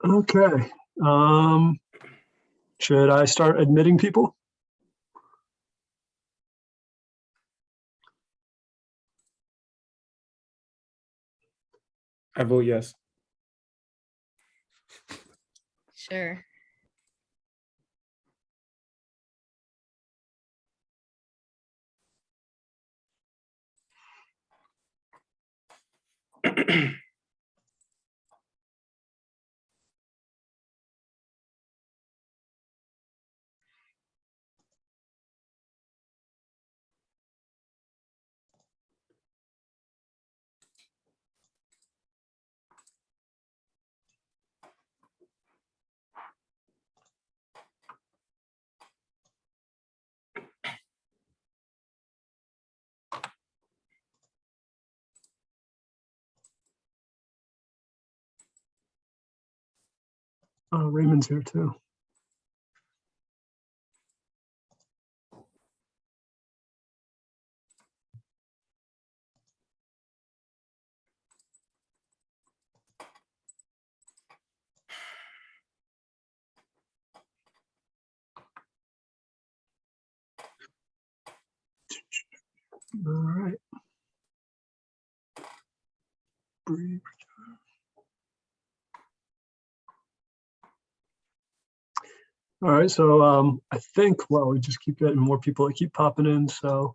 Okay. Should I start admitting people? I vote yes. Sure. Raymond's here too. All right. Breathe. All right, so I think, well, we just keep getting more people that keep popping in, so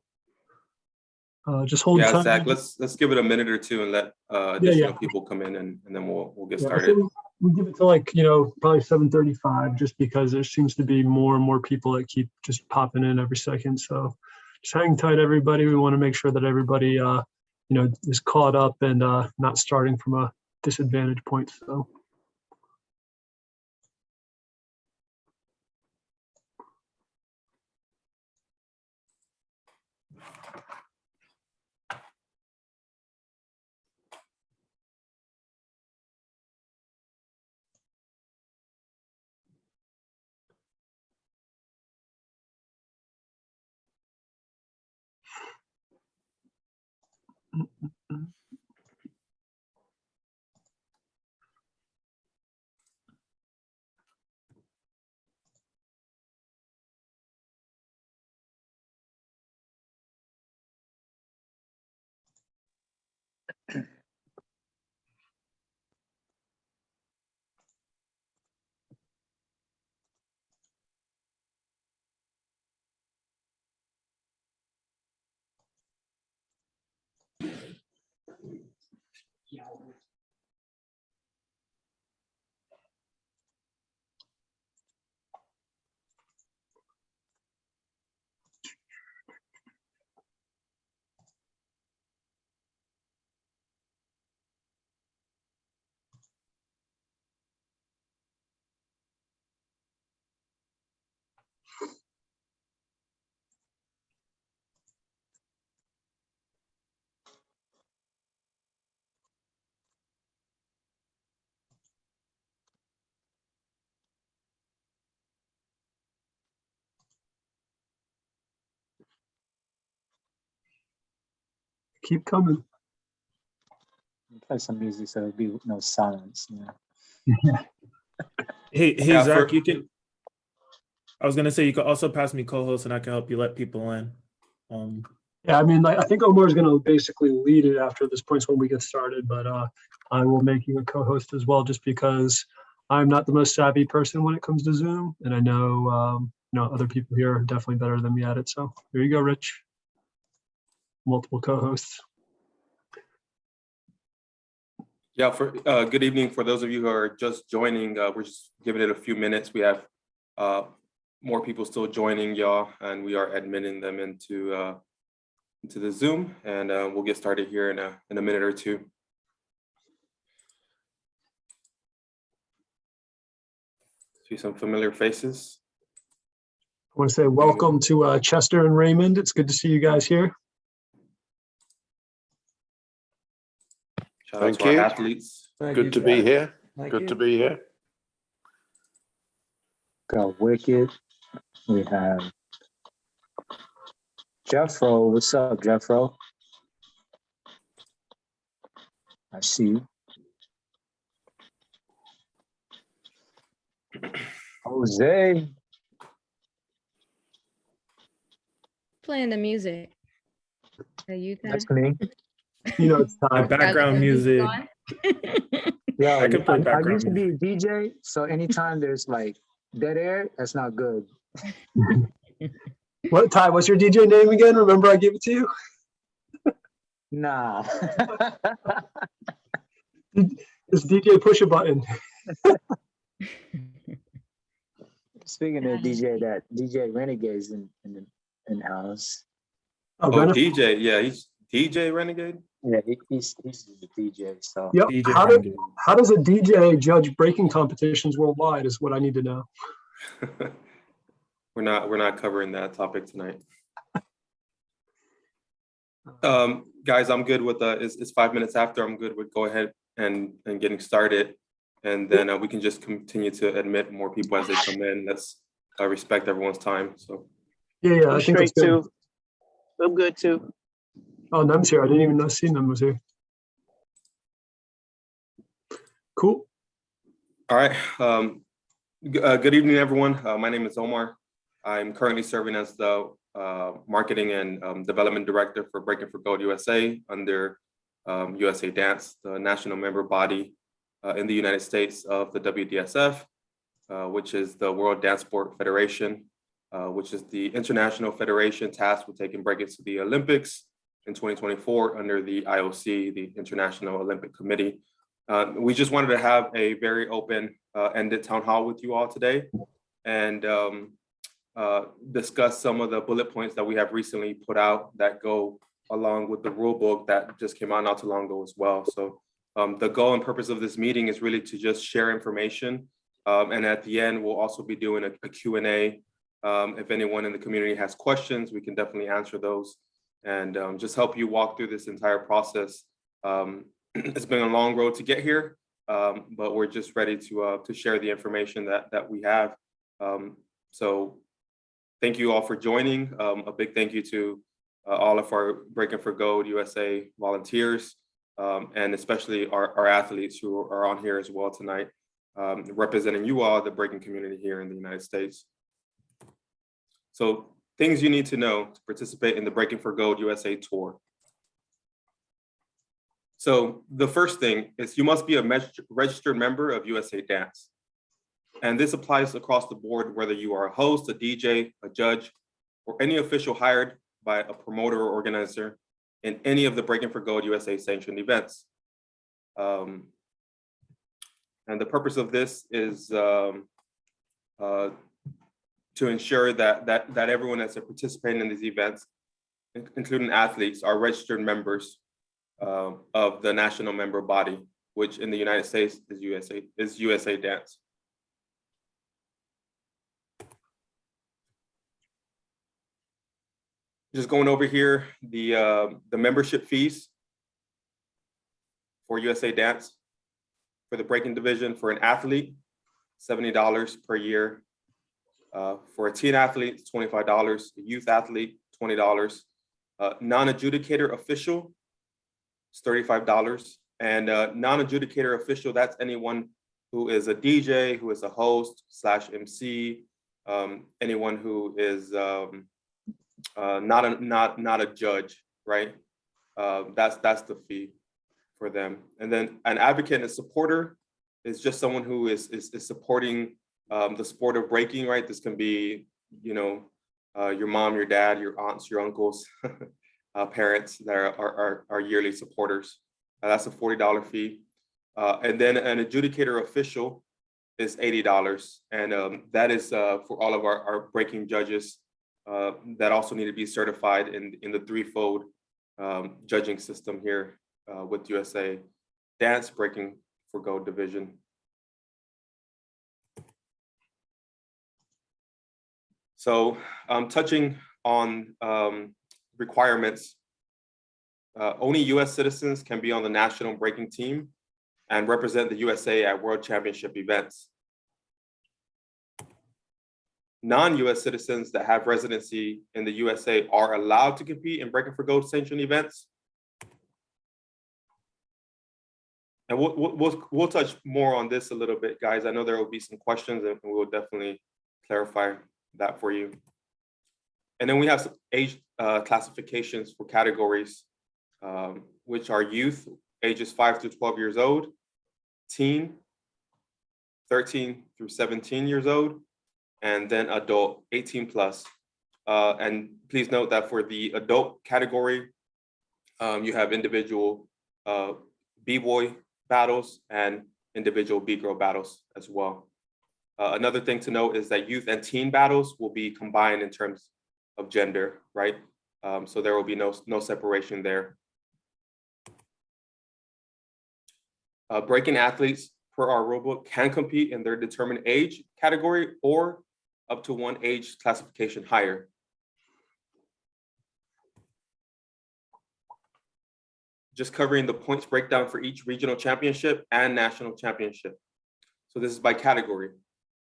just hold Yeah, tight. Zach, let's give it a minute or two and let additional people come in, and then we'll get started. I think we give it to, like, probably 7:35, just because there seems to be more and more people that keep just popping in every second. So just hang tight, everybody. We want to make sure that everybody is caught up and not starting from a disadvantage point. So keep coming. Play some music so there'll be no silence. Hey, Yeah, Zach, you can. I was gonna say you could also pass me co-host, and I can help you let people in. Yeah, I mean, I think Omar's going to basically lead it after this point when we get started, but I will make you a co-host as well, just because I'm not the most savvy person when it comes to Zoom, and I know other people here are definitely better than me at it. So here you go, Rich. Multiple co-hosts. Yeah, for good evening for those of you who are just joining. We're just giving it a few minutes. We have more people still joining, y'all, and we are admitting them into the Zoom, and we'll get started here in a minute or two. See some familiar faces. I want to say welcome to Chester and Raymond. It's good to see you guys here. Shout out Thank to our you. athletes. Good to be here. Good to be here. Got Wicked. We have Jeffro. What's up, Jeffro? I see you. Jose. Playing the music. Are you That's me. You know, it's The time. background music. Yeah, I can play I background used to be a DJ, so anytime there's like dead air, that's not good. What, Ty, what's your DJ name again? Remember I gave it to you? Nah. It's DJ Push a Button. Speaking of DJ, that DJ Renegade's in house. Oh, Oh, Renif- DJ, yeah, he's DJ Renegade. Yeah, he's the DJ. So Yep. DJ How, Renegade. how does a DJ judge breaking competitions worldwide is what I need to know. We're not covering that topic tonight. Guys, I'm good with it's 5 minutes after. I'm good with go ahead and getting started, and then we can just continue to admit more people as they come in. Let's respect everyone's time. So Yeah, I think that's Straight good. too. I'm good too. Oh, Nem's here. I didn't even see Nem was here. Cool. all right. Good evening, everyone. My name is Omar. I'm currently serving as the Marketing and Development Director for Breaking for Gold USA under USA Dance, the national member body in the United States of the WDSF, which is the World Dance Sport Federation, which is the international federation tasked with taking breaking to the Olympics in 2024 under the IOC, the International Olympic Committee. We just wanted to have a very open-ended town hall with you all today and discuss some of the bullet points that we have recently put out that go along with the rule book that just came out not too long ago as well. So the goal and purpose of this meeting is really to just share information. And at the end, we'll also be doing a Q&A. If anyone in the community has questions, we can definitely answer those and just help you walk through this entire process. It's been a long road to get here, but we're just ready to share the information that we have. So thank you all for joining. A big thank you to all of our Breaking for Gold USA volunteers, and especially our athletes who are on here as well tonight, representing you all, the breaking community here in the United States. So things you need to know to participate in the Breaking for Gold USA tour. So the first thing is you must be a registered member of USA Dance. And this applies across the board, whether you are a host, a DJ, a judge, or any official hired by a promoter or organizer in any of the Breaking for Gold USA sanctioned events. And the purpose of this is to ensure that everyone that's participating in these events, including athletes, are registered members of the national member body, which in the United States is USA Dance. Just going over here, the membership fees for USA Dance for the breaking division for an athlete, $70 per year. For a teen athlete, it's $25. A youth athlete, $20. Non-adjudicator official, it's $35. And non-adjudicator official, that's anyone who is a DJ, who is a host / MC, anyone who is not a judge, right? That's the fee for them. And then an advocate and a supporter is just someone who is supporting the sport of breaking, right? This can be, your mom, your dad, your aunts, your uncles, parents that are yearly supporters. That's a $40 fee. And then an adjudicator official is $80. And that is for all of our breaking judges that also need to be certified in the threefold judging system here with USA Dance Breaking for Gold Division. So touching on requirements, only US citizens can be on the national breaking team and represent the USA at World Championship events. Non-US citizens that have residency in the USA are allowed to compete in Breaking for Gold sanctioned events. And we'll touch more on this a little bit, guys. I know there will be some questions and we'll definitely clarify that for you. And then we have some age classifications for categories, which are youth, ages 5 to 12 years old, teen, 13 through 17 years old, and then adult, 18 plus. And please note that for the adult category, you have individual B-boy battles and individual B-girl battles as well. Another thing to note is that youth and teen battles will be combined in terms of gender, right? So there will be no separation there. Breaking athletes per our rulebook can compete in their determined age category or up to one age classification higher. Just covering the points breakdown for each regional championship and national championship. So this is by category.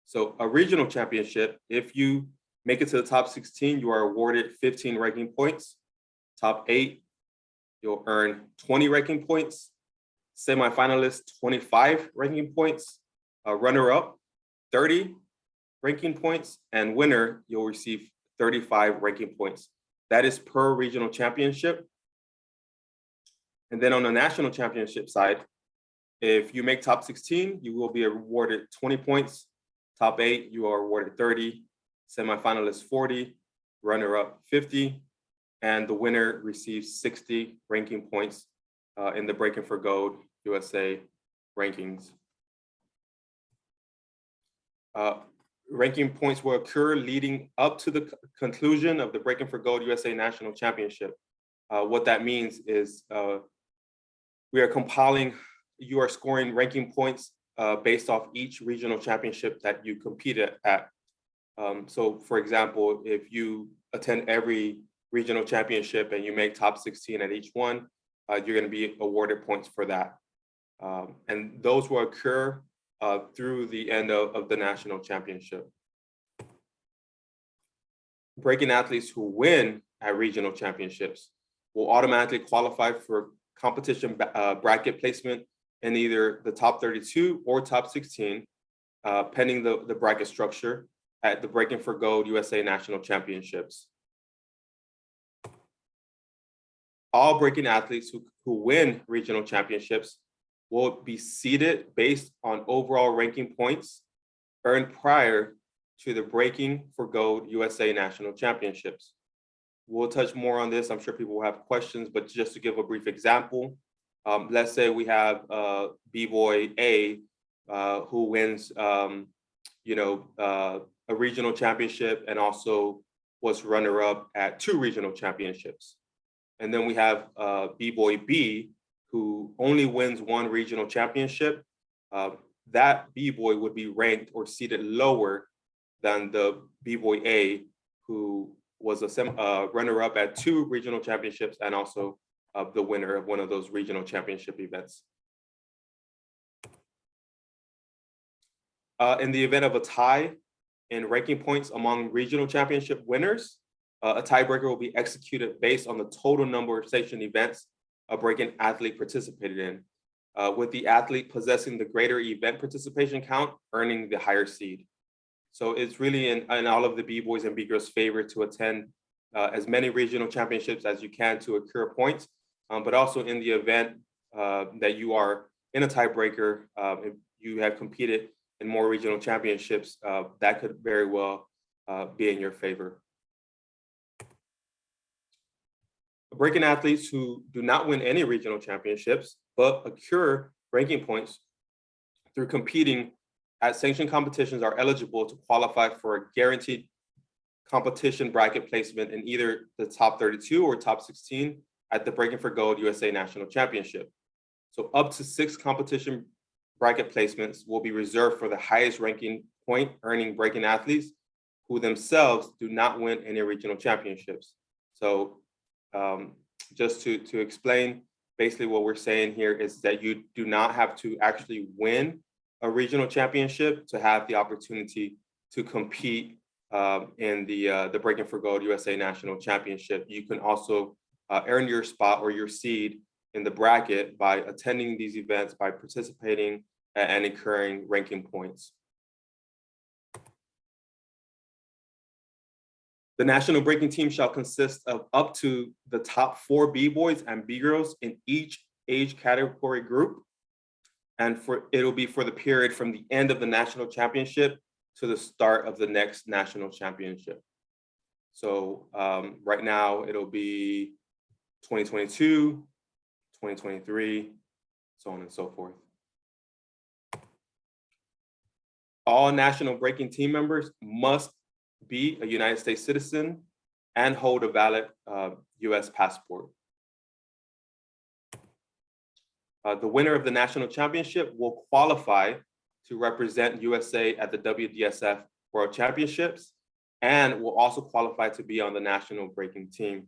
So a regional championship, if you make it to the top 16, you are awarded 15 ranking points. Top 8, you'll earn 20 ranking points. Semifinalists, 25 ranking points. Runner-up, 30 ranking points. And winner, you'll receive 35 ranking points. That is per regional championship. And then on the national championship side, if you make top 16, you will be awarded 20 points. Top 8, you are awarded 30. Semifinalists, 40. Runner-up, 50. And the winner receives 60 ranking points in the Breaking for Gold USA rankings. Ranking points will occur leading up to the conclusion of the Breaking for Gold USA National Championship. What that means is we are compiling, you are scoring ranking points based off each regional championship that you competed at. So for example, if you attend every regional championship and you make top 16 at each one, you're going to be awarded points for that. And those will occur through the end of the national championship. Breaking athletes who win at regional championships will automatically qualify for competition bracket placement in either the top 32 or top 16, pending the bracket structure at the Breaking for Gold USA National Championships. All breaking athletes who win regional championships will be seeded based on overall ranking points earned prior to the Breaking for Gold USA National Championships. We'll touch more on this. I'm sure people will have questions, but just to give a brief example, let's say we have B-boy A who wins, a regional championship and also was runner-up at 2 regional championships. And then we have B-boy B who only wins 1 regional championship. That B-boy would be ranked or seated lower than the B-boy A who was a runner-up at 2 regional championships and also the winner of one of those regional championship events. In the event of a tie in ranking points among regional championship winners, a tiebreaker will be executed based on the total number of sanctioned events a breaking athlete participated in, with the athlete possessing the greater event participation count earning the higher seed. So it's really in all of the B-boys and B-girls' favor to attend as many regional championships as you can to accrue points, but also in the event that you are in a tiebreaker, if you have competed in more regional championships, that could very well be in your favor. Breaking athletes who do not win any regional championships, but accrue ranking points through competing at sanctioned competitions are eligible to qualify for a guaranteed competition bracket placement in either the top 32 or top 16 at the Breaking for Gold USA National Championship. So up to 6 competition bracket placements will be reserved for the highest ranking point earning breaking athletes who themselves do not win any regional championships. So just to explain, basically what we're saying here is that you do not have to actually win a regional championship to have the opportunity to compete in the Breaking for Gold USA National Championship. You can also earn your spot or your seed in the bracket by attending these events, by participating and incurring ranking points. The national breaking team shall consist of up to the top 4 B-boys and B-girls in each age category group. And it'll be for the period from the end of the national championship to the start of the next national championship. So right now it'll be 2022, 2023, so on and so forth. All national breaking team members must be a United States citizen and hold a valid US passport. The winner of the national championship will qualify to represent USA at the WDSF World Championships and will also qualify to be on the national breaking team.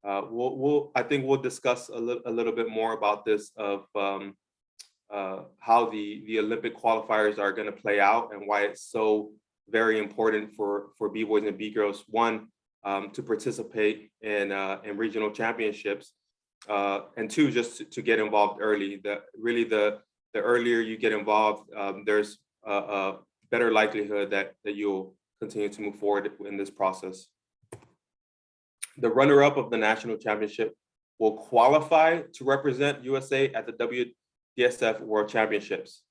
I think we'll discuss a little bit more about this of how the Olympic qualifiers are going to play out and why it's so very important for B-boys and B-girls, one, to participate in regional championships, and two, just to get involved early. The earlier you get involved, there's a better likelihood that you'll continue to move forward in this process. The runner-up of the national championship will qualify to represent USA at the WDSF World Championships.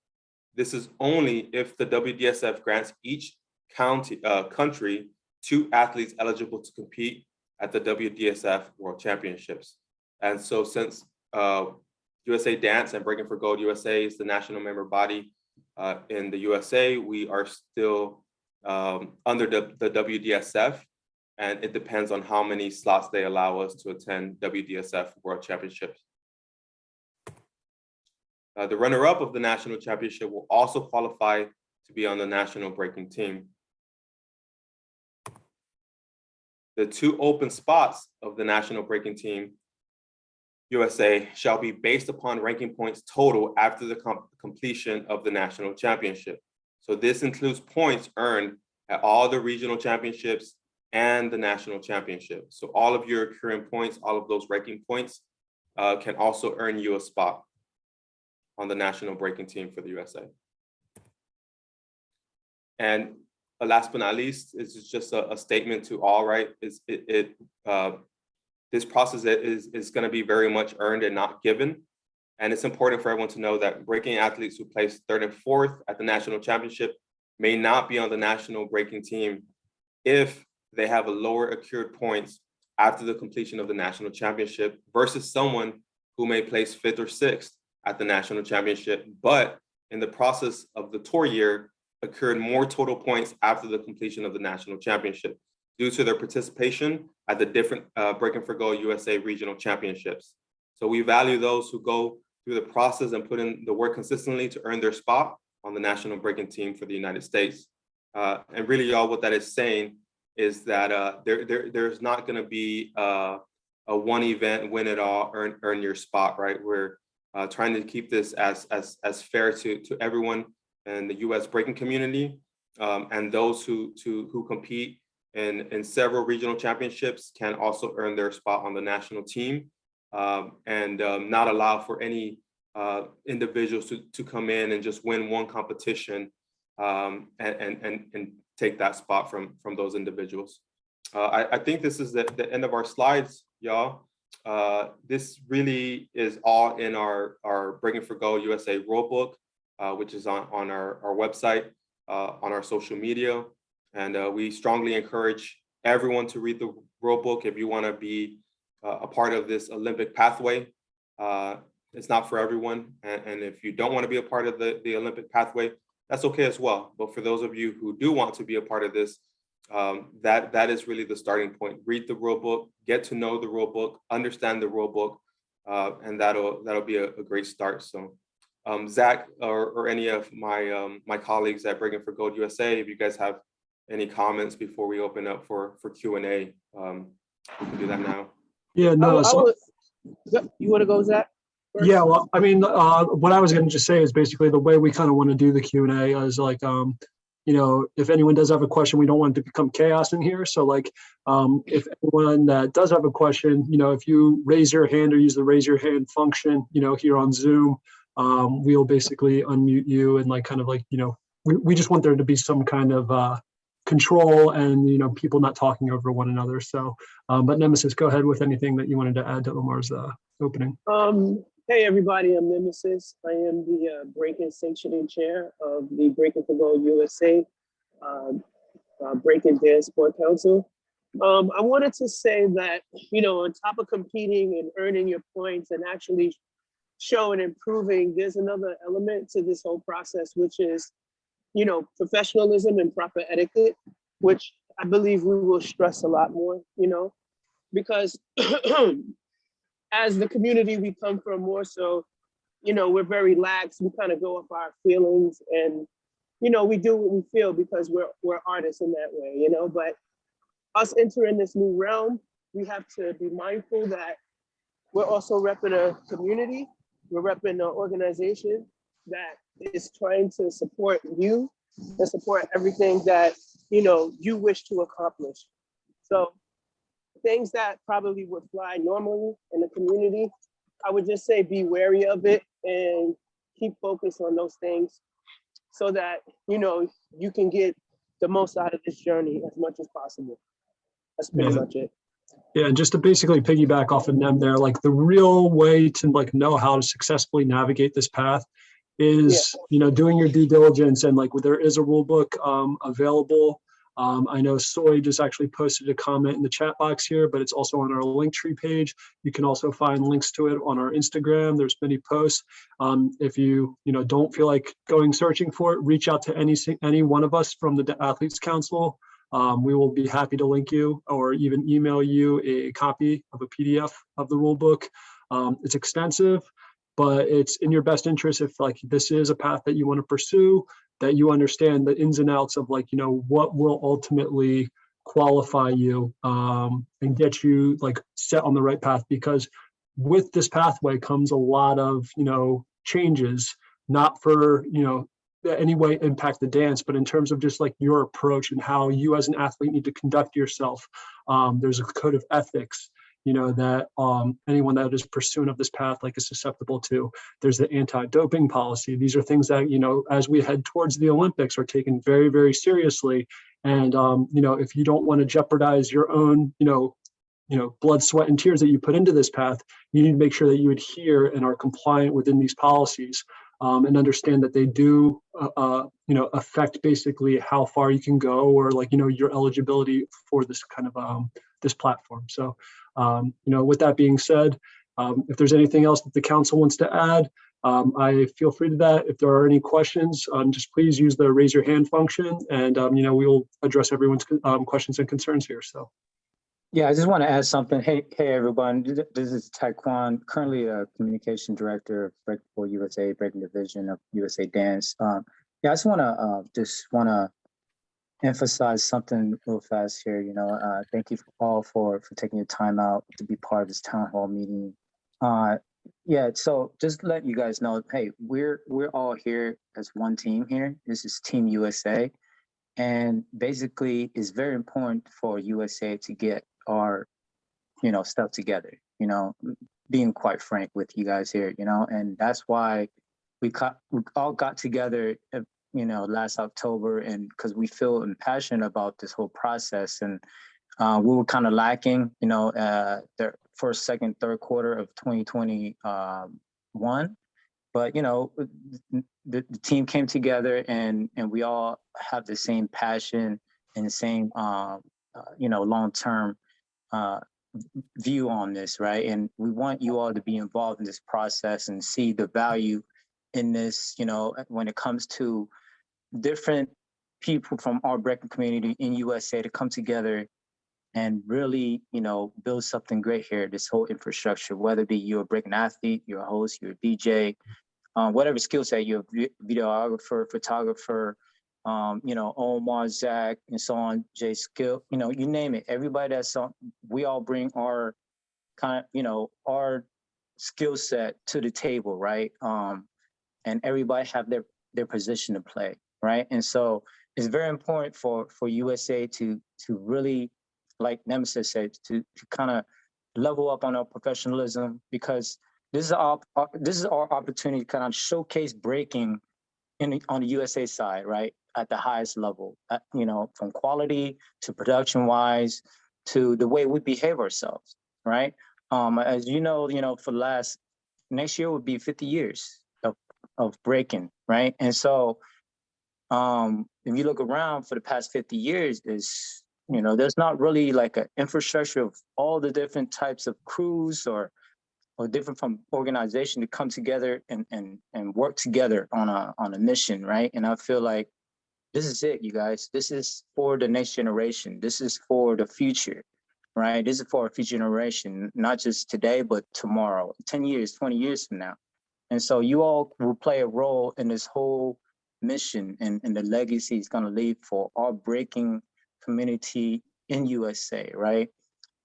This is only if the WDSF grants each country 2 athletes eligible to compete at the WDSF World Championships. And so since USA Dance and Breaking for Gold USA is the national member body in the USA, we are still under the WDSF, and it depends on how many slots they allow us to attend WDSF World Championships. The runner-up of the national championship will also qualify to be on the national breaking team. The 2 open spots of the national breaking team USA shall be based upon ranking points total after the completion of the national championship. So this includes points earned at all the regional championships and the national championship. So all of your accruing points, all of those ranking points can also earn you a spot on the national breaking team for the USA. And last but not least, it's just a statement to all, right? This process is going to be very much earned and not given. And it's important for everyone to know that breaking athletes who place 3rd and 4th at the national championship may not be on the national breaking team if they have a lower accrued points after the completion of the national championship versus someone who may place 5th or 6th at the national championship, but in the process of the tour year accrued more total points after the completion of the national championship due to their participation at the different Breaking for Gold USA regional championships. So we value those who go through the process and put in the work consistently to earn their spot on the national breaking team for the United States. And really, y'all, what that is saying is that there's not going to be a one event, win it all, earn your spot, right? We're trying to keep this as fair to everyone in the U.S. breaking community, and those who compete in several regional championships can also earn their spot on the national team, and not allow for any individuals to come in and just win one competition and take that spot from those individuals. I think this is the end of our slides, y'all. This really is all in our Breaking for Gold USA Rulebook, which is on our website, on our social media. And we strongly encourage everyone to read the Rulebook if you want to be a part of this Olympic pathway. It's not for everyone. And if you don't want to be a part of the Olympic pathway, that's okay as well. But for those of you who do want to be a part of this, that is really the starting point. Read the Rulebook, get to know the Rulebook, understand the Rulebook, and that'll be a great start. So Zach or any of my colleagues at Breaking for Gold USA, if you guys have any comments before we open up for Q&A, we can do that now. Yeah, no. You want to go, Zach? First? Yeah, well, I mean, what I was going to just say is basically the way we kind of want to do the Q&A is like, you know, if anyone does have a question, we don't want it to become chaos in here. So like, if anyone that does have a question, you know, if you raise your hand or use the raise your hand function, you know, here on Zoom, we'll basically unmute you and like kind of like, you know, we just want there to be some kind of control and, people not talking over one another. So, but Nemesis, go ahead with anything that you wanted to add to Omar's opening. Hey everybody, I'm Nemesis. I am the Breaking Sanctioning Chair of the Breaking for Gold USA Breaking Dance Sport Council. I wanted to say that, on top of competing and earning your points and actually showing and improving, there's another element to this whole process, which is, professionalism and proper etiquette, which I believe we will stress a lot more, because as the community we come from more so, we're very lax. We kind of go off our feelings and, we do what we feel because we're artists in that way, but us entering this new realm, we have to be mindful that we're also repping a community. We're repping an organization that is trying to support you and support everything that, you wish to accomplish. So things that probably would fly normally in the community, I would just say be wary of it and keep focused on those things so that, you can get the most out of this journey as much as possible. That's pretty much it. Yeah, and just to basically piggyback off of them there, like the real way to like know how to successfully navigate this path is, doing your due diligence, and like there is a rule book available. I know Soy just actually posted a comment in the chat box here, but it's also on our Linktree page. You can also find links to it on our Instagram. There's many posts. If you don't feel like going searching for it, reach out to any one of us from the Athletes Council. We will be happy to link you or even email you a copy of a PDF of the rule book. It's extensive, but it's in your best interest if like this is a path that you want to pursue, that you understand the ins and outs of like, what will ultimately qualify you and get you like set on the right path. Because with this pathway comes a lot of, changes, not for, any way impact the dance, but in terms of just like your approach and how you as an athlete need to conduct yourself. There's a code of ethics, that anyone that is pursuant of this path like is susceptible to. There's the anti-doping policy. These are things that, as we head towards the Olympics are taken very, very seriously. And, if you don't want to jeopardize your own, blood, sweat, and tears that you put into this path, you need to make sure that you adhere and are compliant within these policies. And understand that they do, affect basically how far you can go or like, your eligibility for this kind of this platform. So, with that being said, if there's anything else that the council wants to add, I feel free to that. If there are any questions, just please use the raise your hand function and, we will address everyone's questions and concerns here. So. Yeah, I just want to add something. Hey, everyone. This is Taekwon, currently a communication director of Breakable USA, Breaking Division of USA Dance. I just want to emphasize something real fast here. Thank you all for taking your time out to be part of this town hall meeting. So just to let you guys know, hey, we're all here as one team here. This is Team USA, and basically, it's very important for USA to get our stuff together, being quite frank with you guys here, and that's why we all got together last October, and because we feel passionate about this whole process. And we were kind of lacking the first, second, third quarter of 2021, but the team came together, and we all have the same passion and the same long-term view on this, right? And we want you all to be involved in this process and see the value in this, when it comes to different people from our breaking community in USA to come together and really, build something great here, this whole infrastructure, whether it be you're a breaking athlete, you're a host, you're a DJ, whatever skill set, you're a videographer, photographer, Omar, Zach, and so on, Jay Skill, you name it. Everybody that's on, we all bring our our skill set to the table, right? And everybody have their position to play, right? And so it's very important for USA to really, like Nemesis said, to kind of level up on our professionalism, because this is our opportunity to kind of showcase breaking on the USA side, right? At the highest level, you know, from quality to production wise to the way we behave ourselves, right? As you know, for next year would be 50 years of breaking, right? And so if you look around for the past 50 years, there's not really like an infrastructure of all the different types of crews or different from organization to come together and work together on a mission, right? And I feel like this is it, you guys. This is for the next generation. This is for the future, right? This is for our future generation, not just today, but tomorrow, 10 years, 20 years from now. And so you all will play a role in this whole mission and the legacy it's going to leave for our breaking community in USA, right?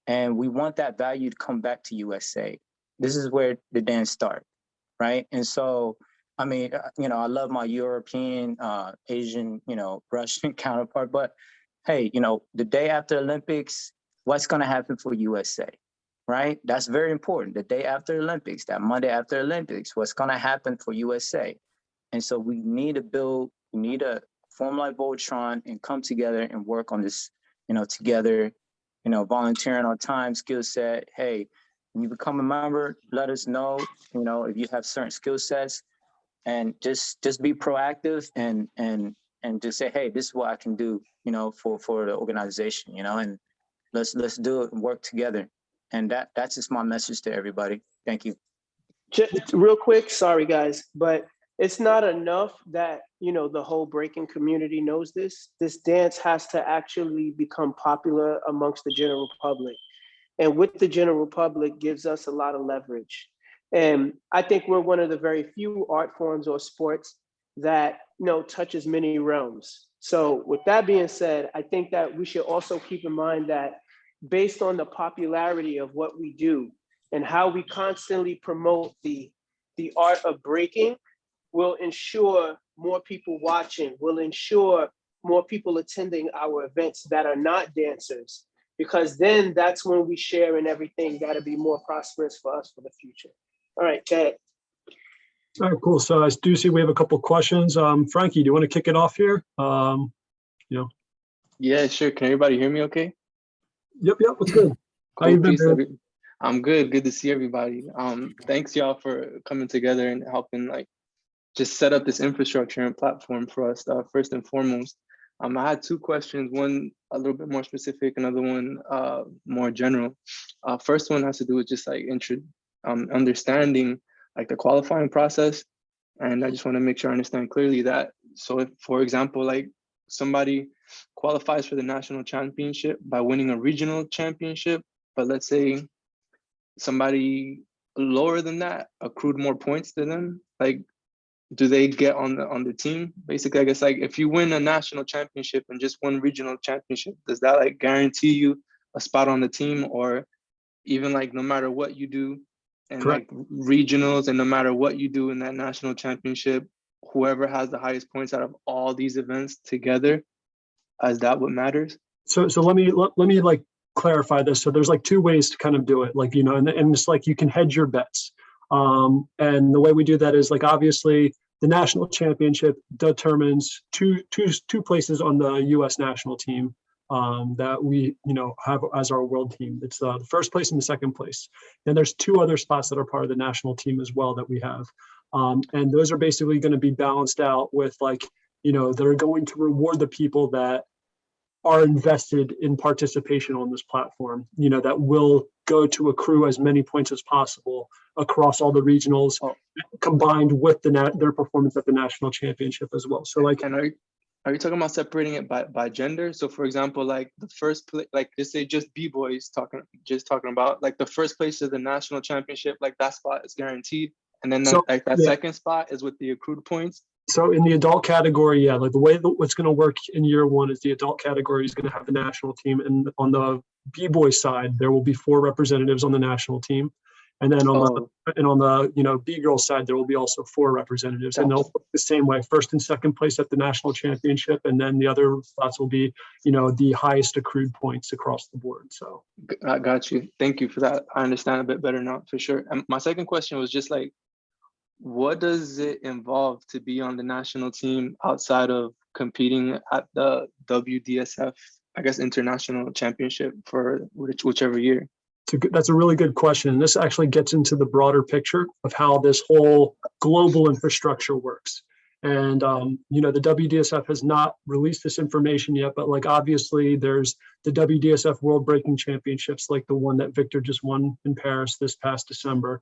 And we want that value to come back to USA. This is where the dance starts, right? And so, I mean, I love my European, Asian, Russian counterpart, but hey, the day after Olympics, what's going to happen for USA, right? That's very important. The day after Olympics, that Monday after Olympics, what's going to happen for USA? And so we need to form like Voltron and come together and work on this, together, volunteering our time, skill set. Hey, when you become a member, let us know, if you have certain skill sets, and just be proactive and just say, hey, this is what I can do, for the organization, and let's do it and work together. And that's just my message to everybody. Thank you. Just real quick, sorry guys, but it's not enough that, the whole breaking community knows this. This dance has to actually become popular amongst the general public. And with the general public gives us a lot of leverage. And I think we're one of the very few art forms or sports that, touches many realms. So with that being said, I think that we should also keep in mind that based on the popularity of what we do and how we constantly promote the art of breaking, will ensure more people watching, will ensure more people attending our events that are not dancers, because then that's when we share in everything that'll be more prosperous for us for the future. All right, Chad. All right, cool. So I do see we have a couple questions. Frankie, do you want to kick it off here? Yeah, sure. Can everybody hear me okay? Yep, what's good? How you been, man? I'm good. Good to see everybody. Thanks y'all for coming together and helping just set up this infrastructure and platform for us, first and foremost. I had two questions, one a little bit more specific, another one more general. First one has to do with just understanding the qualifying process. And I just want to make sure I understand clearly that. So if, for example, somebody qualifies for the national championship by winning a regional championship, but let's say somebody lower than that accrued more points than them, do they get on the team? Basically, I guess if you win a national championship and just one regional championship, does that guarantee you a spot on the team? Or even no matter what you do and regionals, and no matter what you do in that national championship, whoever has the highest points out of all these events together, is that what matters? So let me clarify this. So there's two ways to kind of do it, and it's you can hedge your bets. And the way we do that is obviously the national championship determines two places on the U.S. national team that we have as our world team. It's the first place and the second place. Then there's two other spots that are part of the national team as well that we have, and those are basically going to be balanced out with they're going to reward the people that are invested in participation on this platform, that will go to accrue as many points as possible across all the regionals, combined with their performance at the national championship as well. So and are you talking about separating it by gender? So for example, the first place, let's say just B-boys talking about the first place of the national championship, that spot is guaranteed. And then second spot is with the accrued points. So in the adult category, yeah, the way what's going to work in year one is the adult category is going to have the national team, and on the B-boy side, there will be 4 representatives on the national team, and then on the B-girl side, there will be also 4 representatives, and they'll work the same way: first and second place at the national championship, and then the other spots will be the highest accrued points across the board. So I got you. Thank you for that. I understand a bit better now, for sure. And my second question was just what does it involve to be on the national team outside of competing at the WDSF, I guess, international championship for whichever year? That's a really good question. This actually gets into the broader picture of how this whole global infrastructure works. And, the WDSF has not released this information yet, but like, obviously there's the WDSF World Breaking Championships, like the one that Victor just won in Paris this past December.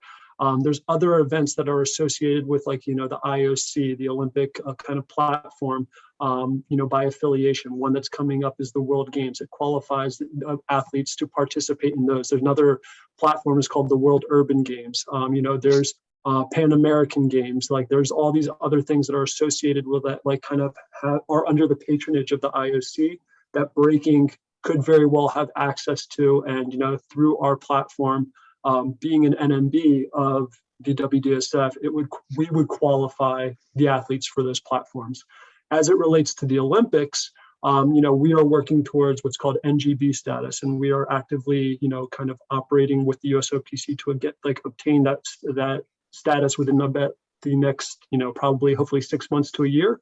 There's other events that are associated with, like, the IOC, the Olympic kind of platform, by affiliation. One that's coming up is the World Games. It qualifies athletes to participate in those. There's another platform is called the World Urban Games. There's Pan American Games. Like, there's all these other things that are associated with that, like, kind of are under the patronage of the IOC that breaking could very well have access to. And, through our platform, being an NMB of the WDSF, we would qualify the athletes for those platforms. As it relates to the Olympics, we are working towards what's called NGB status, and we are actively, kind of operating with the USOPC to obtain that status within the next, probably hopefully 6 months to a year.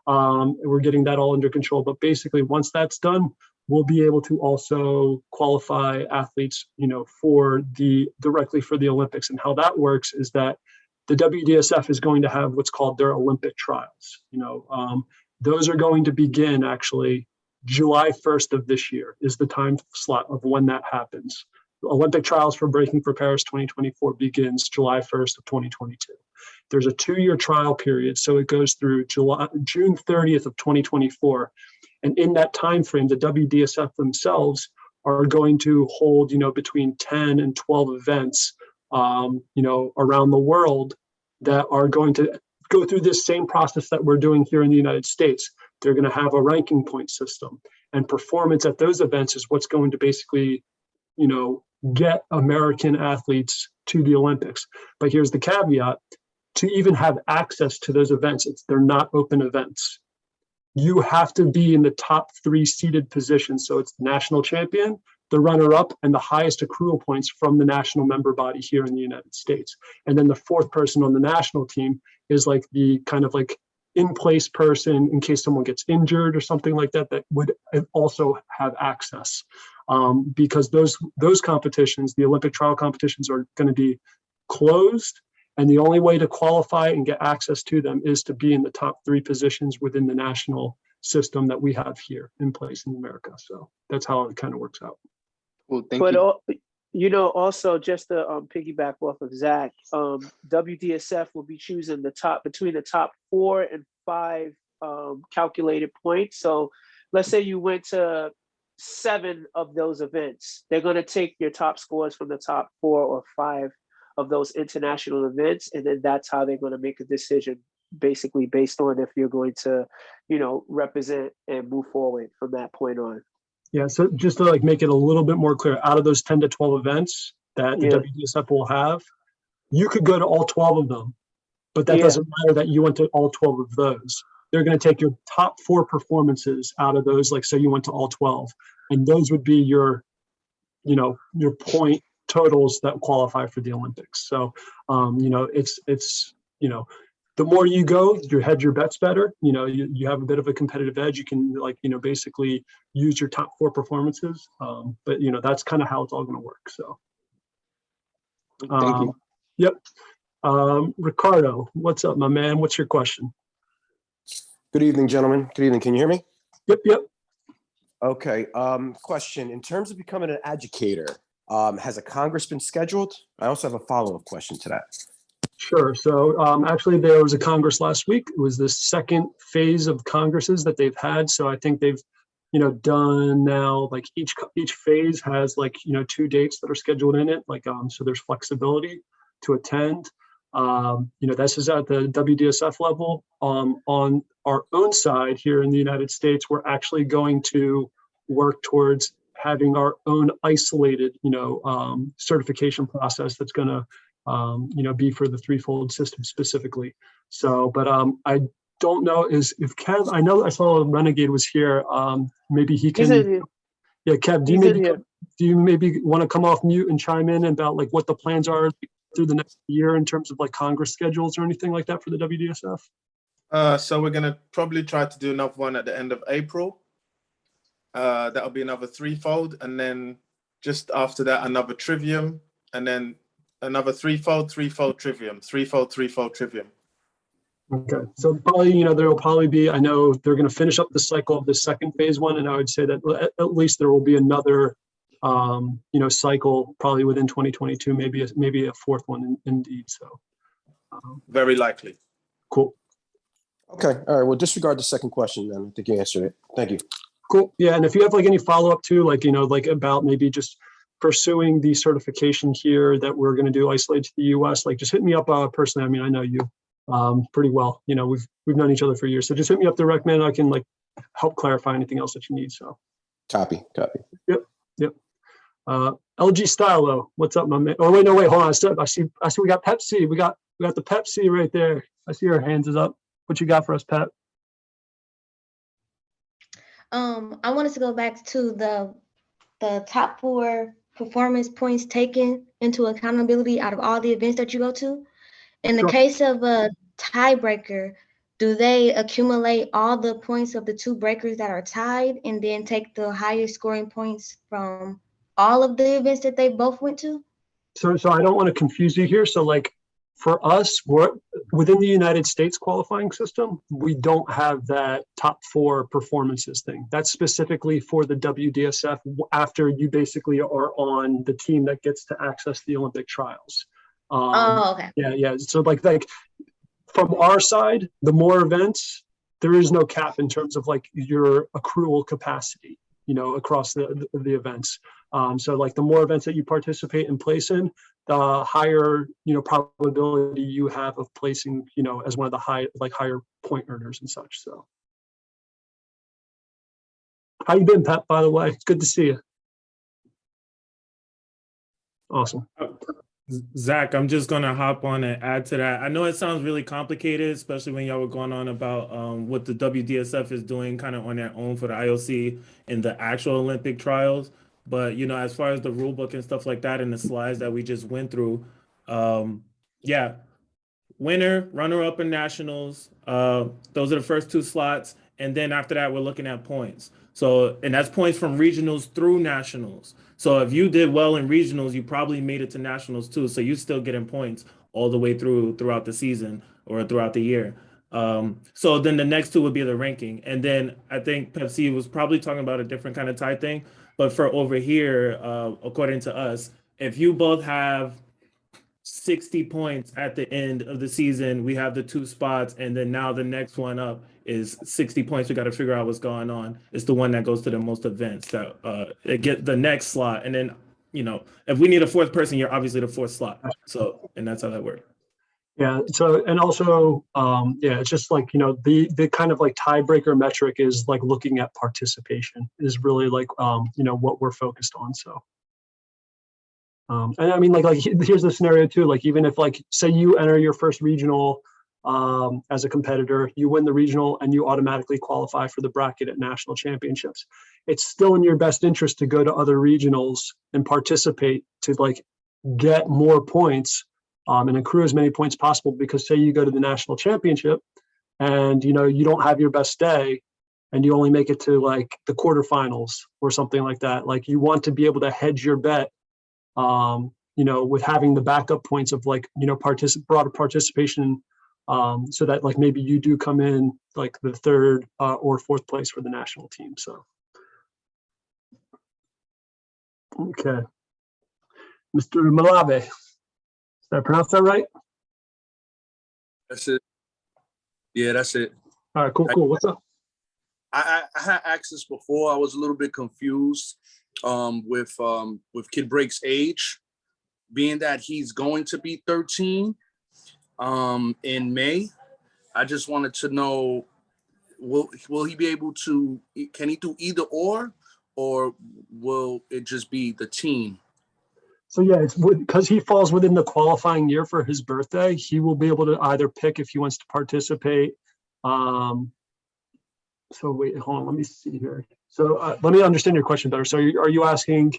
We're getting that all under control. But basically, once that's done, we'll be able to also qualify athletes, directly for the Olympics. And how that works is that the WDSF is going to have what's called their Olympic trials. Those are going to begin actually July 1st of this year is the time slot of when that happens. The Olympic trials for Breaking for Paris 2024 begins July 1st of 2022. There's a 2-year trial period, so it goes through June 30th of 2024. And in that time frame, the WDSF themselves are going to hold, between 10 and 12 events, around the world that are going to go through this same process that we're doing here in the United States. They're going to have a ranking point system, and performance at those events is what's going to basically, get American athletes to the Olympics. But here's the caveat: to even have access to those events, they're not open events. You have to be in the top 3 seeded positions. So it's the national champion, the runner-up, and the highest accrual points from the national member body here in the United States. And then the 4th person on the national team is like the kind of like in-place person in case someone gets injured or something like that, that would also have access. Because those competitions, the Olympic trial competitions, are going to be closed. And the only way to qualify and get access to them is to be in the top 3 positions within the national system that we have here in place in America. So that's how it kind of works out. Well, thank you. Also just to piggyback off of Zach, WDSF will be choosing between the top 4 and 5 calculated points. So let's say you went to 7 of those events. They're going to take your top scores from the top 4 or 5 of those international events, and then that's how they're going to make a decision, basically based on if you're going to, represent and move forward from that point on. Yeah, so just to make it a little bit more clear, out of those 10 to 12 events that the WDSF will have, you could go to all 12 of them, but that doesn't matter that you went to all 12 of those. They're going to take your top 4 performances out of those, say you went to all 12, and those would be your point totals that qualify for the Olympics. So, it's the more you go, you hedge your bets better. You have a bit of a competitive edge. You can basically use your top 4 performances. But that's kind of how it's all going to work. So, thank you. Yep. Ricardo, what's up, my man? What's your question? Good evening, gentlemen. Good evening. Can you hear me? Yep. Okay. Question: in terms of becoming an educator, has a Congress been scheduled? I also have a follow-up question to that. Sure. So actually, there was a Congress last week. It was the 2nd phase of Congresses that they've had. So I think they've, done now, each phase has 2 dates that are scheduled in it. So there's flexibility to attend. This is at the WDSF level. On our own side here in the United States, we're actually going to work towards having our own isolated, certification process that's going to, be for the threefold system specifically. So, but I don't know if Kev, I know I saw Renegade was here. Maybe he can. He's in here. Yeah, Kev, do you maybe want to come off mute and chime in about what the plans are through the next year in terms of like Congress schedules or anything like that for the WDSF? So we're gonna probably try to do another one at the end of April. That'll be another threefold, and then just after that, another trivium, and then another threefold trivium, threefold trivium. Okay, so probably, there will probably be, I know they're going to finish up the cycle of the second phase one, and I would say that at least there will be another, cycle probably within 2022, maybe a fourth one indeed. So Very likely. cool. Okay, all right, well, disregard the second question then. I think you answered it. Thank you. Cool. Yeah, and if you have like any follow-up too, like, like about maybe just pursuing the certification here that we're going to do isolated to the US, like just hit me up personally. I mean, I know you pretty well. We've known each other for years. So just hit me up direct, man. I can like help clarify anything else that you need. So Copy. Yep. LG Stylo, what's up, my man? Oh wait, no, wait, hold on. I see we got Pepsi. We got the Pepsi right there. I see your hands is up. What you got for us, Pep? I wanted to go back to the top 4 performance points taken into accountability out of all the events that you go to. In the Sure. case of a tiebreaker, do they accumulate all the points of the 2 breakers that are tied and then take the highest scoring points from all of the events that they both went to? So I don't want to confuse you here. So like for us, we're within the United States qualifying system, we don't have that top 4 performances thing. That's specifically for the WDSF after you basically are on the team that gets to access the Olympic trials. Okay. Yeah. So like from our side, the more events, there is no cap in terms of like your accrual capacity, across the events. So like the more events that you participate and place in, the higher, probability you have of placing, as one of the higher point earners and such. So how you been, Pat, by the way? It's good to see you. Awesome. Zach, I'm just gonna hop on and add to that. I know it sounds really complicated, especially when y'all were going on about what the WDSF is doing kind of on their own for the IOC in the actual Olympic trials. But as far as the rule book and stuff like that and the slides that we just went through, yeah, winner, runner-up in nationals. Those are the first 2 slots, and then after that, we're looking at points. So, and that's points from regionals through nationals. So if you did well in regionals, you probably made it to nationals too. So you still getting points all the way throughout the season or throughout the year. So then the next 2 would be the ranking. And then I think Pepsi was probably talking about a different kind of tie thing. But for over here, according to us, if you both have 60 points at the end of the season, we have the 2 spots, and then now the next one up is 60 points. We got to figure out what's going on. It's the one that goes to the most events that it get the next slot, and then if we need a 4th person, you're obviously the 4th slot. So, and that's how that works. Yeah. So, and also, it's just like, the kind of like tiebreaker metric is like looking at participation is really like, what we're focused on. So, and I mean, like here's the scenario too, like even if like, say you enter your first regional as a competitor, you win the regional and you automatically qualify for the bracket at national championships. It's still in your best interest to go to other regionals and participate to like get more points and accrue as many points possible, because say you go to the national championship and you don't have your best day and you only make it to like the quarterfinals or something like that, like you want to be able to hedge your bet with having the backup points of like broader participation, so that like maybe you do come in like the 3rd or 4th place for the national team. So okay, Mr. Malave. Did I pronounce that right? That's it. Yeah, that's it. All right, cool. What's up? I had access before. I was a little bit confused with Kid Break's age, being that he's going to be 13 in May. I just wanted to know, will he be able to? Can he do either or will it just be the team? So yeah, it's because he falls within the qualifying year for his birthday. He will be able to either pick if he wants to participate. So wait, hold on, let me see here. So let me understand your question better. So are you asking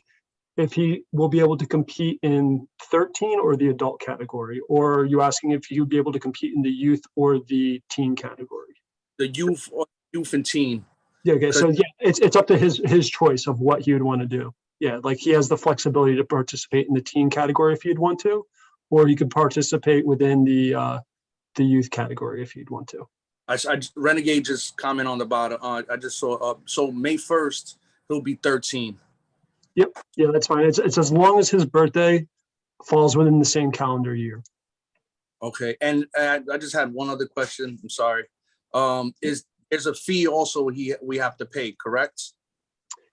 if he will be able to compete in 13 or the adult category, or are you asking if he would be able to compete in the youth or the teen category? The youth and teen. Yeah, okay, so yeah, it's up to his choice of what he would want to do. Yeah, like he has the flexibility to participate in the teen category if he'd want to, or he could participate within the youth category if he'd want to. Renegade just comment on the bottom. I just saw, so May 1st, he'll be 13. Yep, yeah, that's fine. It's as long as his birthday falls within the same calendar year. Okay, and I just had one other question. I'm sorry. There's a fee also we have to pay, correct?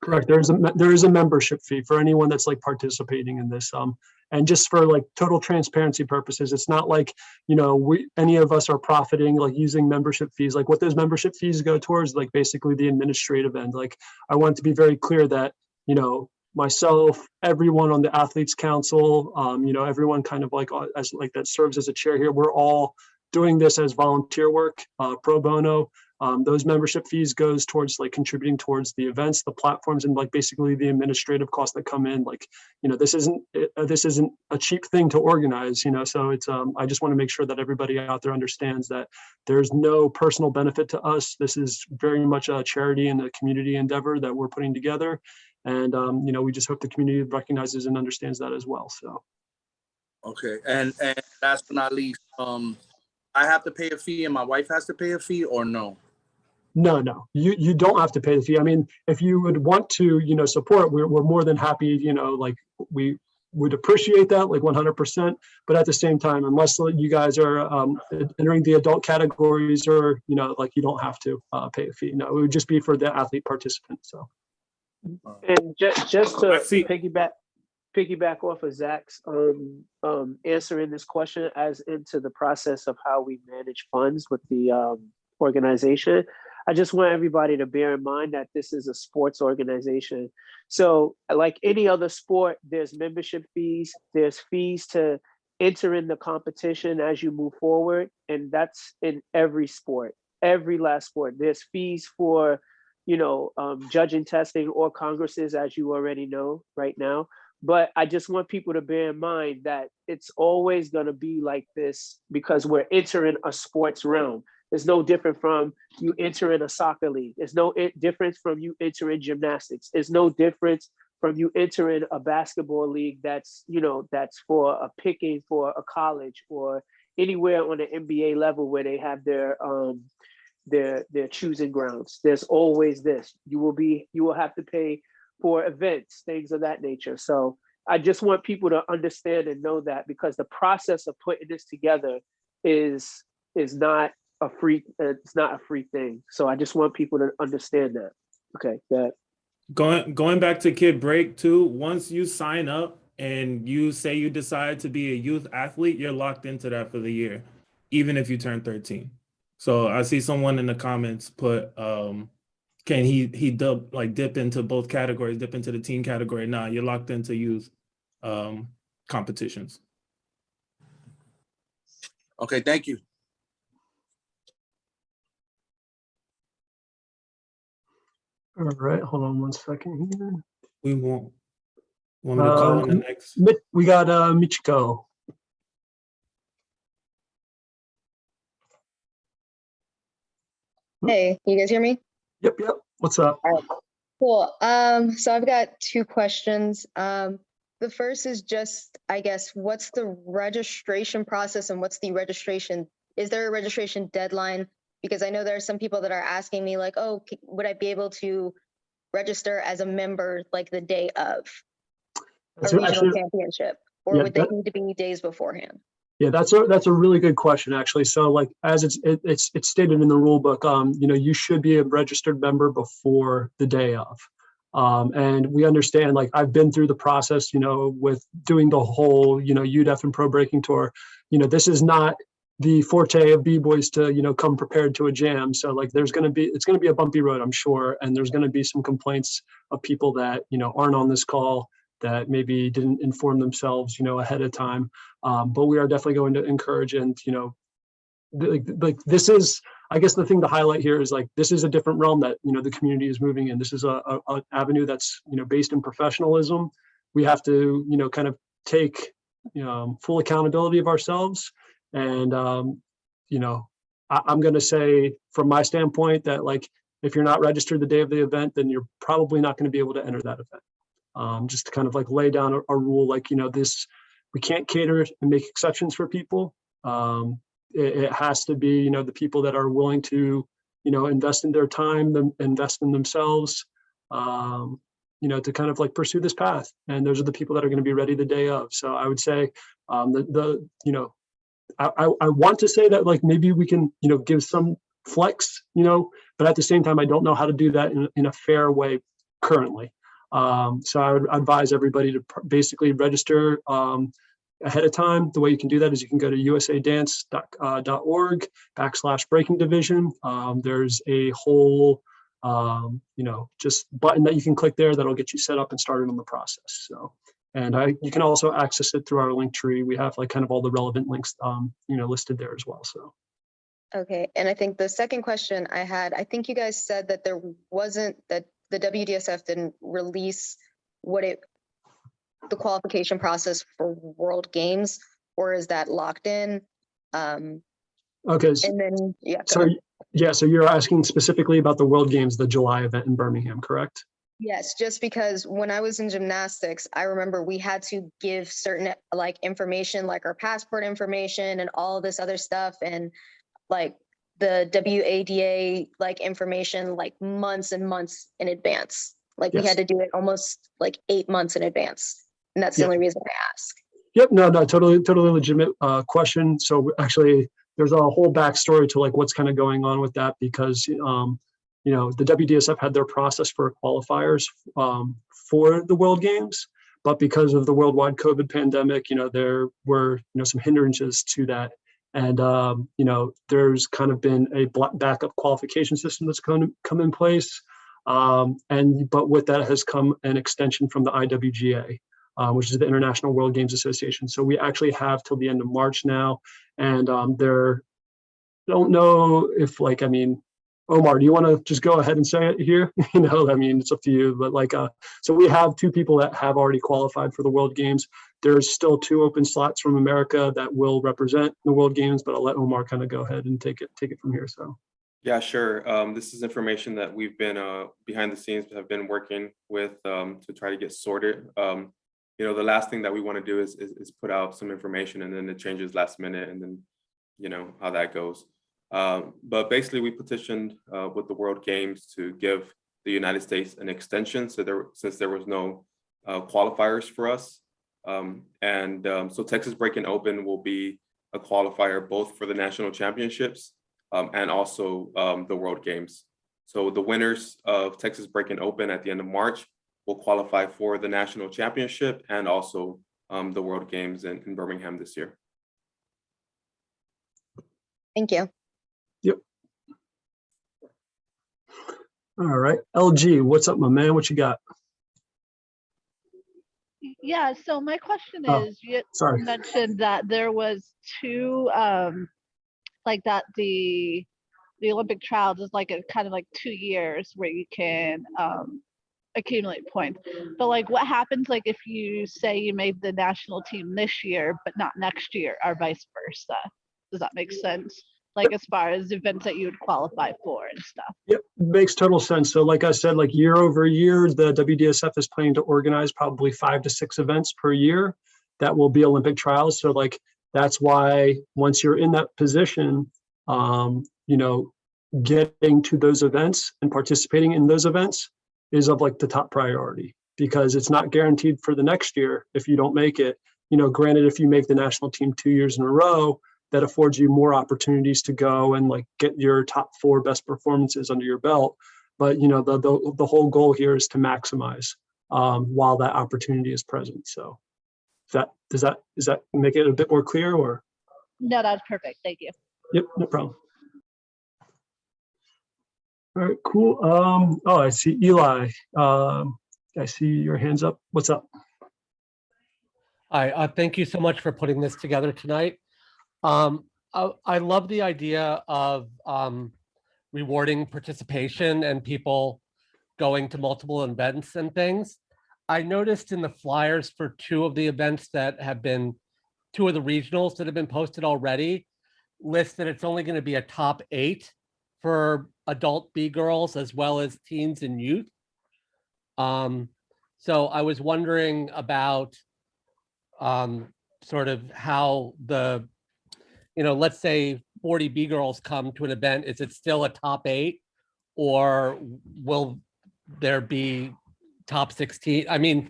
Correct. There is a membership fee for anyone that's like participating in this. And just for like total transparency purposes, it's not like, you know, any of us are profiting like using membership fees. Like what those membership fees go towards, like basically the administrative end. Like I want to be very clear that, you know, myself, everyone on the athletes council, you know, everyone kind of like as like that serves as a chair here, we're all doing this as volunteer work, pro bono. Those membership fees goes towards like contributing towards the events, the platforms, and like basically the administrative costs that come in. Like, you know, this isn't a cheap thing to organize, you know, so it's, I just want to make sure that everybody out there understands that there's no personal benefit to us. This is very much a charity and a community endeavor that we're putting together. And, you know, we just hope the community recognizes and understands that as well, so. Okay, and last but not least, I have to pay a fee and my wife has to pay a fee, or no? No, you don't have to pay the fee. I mean, if you would want to, you know, support, we're more than happy, you know, like we would appreciate that like 100%. But at the same time, unless you guys are entering the adult categories or, you know, like you don't have to pay a fee. No, it would just be for the athlete participants. So. And just to piggyback off of Zach's answering this question as into the process of how we manage funds with the organization. I just want everybody to bear in mind that this is a sports organization. So like any other sport, there's membership fees, there's fees to enter in the competition as you move forward. And that's in every sport, every last sport. There's fees for, you know, judging, testing, or congresses, as you already know right now. But I just want people to bear in mind that it's always going to be like this because we're entering a sports realm. It's no different from you entering a soccer league. It's no difference from you entering gymnastics. It's no difference from you entering a basketball league that's, you know, that's for a picking for a college or anywhere on the NBA level where they have their choosing grounds. There's always this. You will have to pay for events, things of that nature. So I just want people to understand and know that because the process of putting this together is not a free, it's not a free thing. So I just want people to understand that. Okay, that. Going back to Kid Break too, once you sign up and you say you decide to be a youth athlete, you're locked into that for the year, even if you turn 13. So I see someone in the comments put, can he dip into both categories, dip into the teen category? Nah, you're locked into youth competitions. Okay, thank you. All right, hold on one second here. We want me to call on the next. We got Michiko. Hey, you guys hear me? Yep. What's up? All right, cool. So I've got two questions. The first is just, I guess, what's the registration process and what's the registration? Is there a registration deadline? Because I know there are some people that are asking me like, oh, would I be able to register as a member like the day of a regional championship? Or would they need to be days beforehand? Yeah, that's a really good question, actually. So like as it's stated in the rule book, you know, you should be a registered member before the day of. And we understand, like I've been through the process, you know, with doing the whole, you know, UDEF and pro breaking tour. You know, this is not the forte of B-boys to, you know, come prepared to a jam. So like it's going to be a bumpy road, I'm sure. And there's going to be some complaints of people that, you know, aren't on this call that maybe didn't inform themselves, you know, ahead of time. But we are definitely going to encourage and, you know, like this is, I guess the thing to highlight here is like, this is a different realm that, you know, the community is moving in. This is a avenue that's, you know, based in professionalism. we have to, kind of take, full accountability of ourselves. And, I'm going to say from my standpoint that like, if you're not registered the day of the event, then you're probably not going to be able to enter that event. Just to kind of like lay down a rule, like, we can't cater and make exceptions for people. It has to be, the people that are willing to, invest in their time, invest in themselves, to kind of like pursue this path. And those are the people that are going to be ready the day of. So I would say I want to say that like maybe we can, give some flex, but at the same time, I don't know how to do that in a fair way currently. So I would advise everybody to basically register ahead of time. The way you can do that is you can go to usadance.org/breaking division. There's a whole, just button that you can click there that'll get you set up and started on the process. So, and you can also access it through our link tree. We have like kind of all the relevant links, listed there as well. So. Okay, and I think the second question I had, I think you guys said that there wasn't, that the WDSF didn't release the qualification process for World Games, or is that locked in? Okay. And then, yeah. So you're asking specifically about the World Games, the July event in Birmingham, correct? Yes, just because when I was in gymnastics, I remember we had to give certain like information, like our passport information and all this other stuff, and like the WADA like information like months and months in advance. Like we had to do it almost like 8 months in advance. And that's the only reason I ask. Yep, no, totally legitimate question. So actually there's a whole backstory to like what's kind of going on with that, because the WDSF had their process for qualifiers for the World Games, but because of the worldwide COVID pandemic, there were some hindrances to that. And, there's kind of been a backup qualification system that's come in place. But with that has come an extension from the IWGA, which is the International World Games Association. So we actually have till the end of March now. And don't know if Omar, do you want to just go ahead and say it here? It's up to you. But so we have 2 people that have already qualified for the World Games. There's still 2 open slots from America that will represent the World Games, but I'll let Omar kind of go ahead and take it from here. So. Yeah, sure. This is information that we've been behind the scenes have been working with to try to get sorted. The last thing that we want to do is put out some information and then it changes last minute, and then how that goes. But basically, we petitioned with the World Games to give the United States an extension, since there was no qualifiers for us. So Texas Breaking Open will be a qualifier both for the national championships and also the World Games. So the winners of Texas Breaking Open at the end of March will qualify for the national championship and also the World Games in Birmingham this year. Thank you. Yep. All right, LG, what's up, my man? What you got? Yeah, so my question is, you mentioned that there was 2, like that the Olympic trials is like a kind of like 2 years where you can accumulate points. But like what happens like if you say you made the national team this year, but not next year, or vice versa? Does that make sense? Like as far as events that you would qualify for and stuff. Yep, makes total sense. So like I said, like year over year, the WDSF is planning to organize probably 5 to 6 events per year that will be Olympic trials. So like that's why once you're in that position, getting to those events and participating in those events is of like the top priority, because it's not guaranteed for the next year if you don't make it. Granted, if you make the national team 2 years in a row, that affords you more opportunities to go and like get your top 4 best performances under your belt. But the whole goal here is to maximize while that opportunity is present. So does that make it a bit more clear, or? No, that's perfect. Thank you. Yep, no problem. All right, cool. I see Eli. I see your hands up. What's up? Hi, thank you so much for putting this together tonight. I love the idea of rewarding participation and people going to multiple events and things. I noticed in the flyers for two of the events that have been, two of the regionals that have been posted already, list that it's only going to be a top 8 for adult B-girls as well as teens and youth. So I was wondering about sort of how the, let's say 40 B-girls come to an event, is it still a top 8 or will there be top 16? I mean,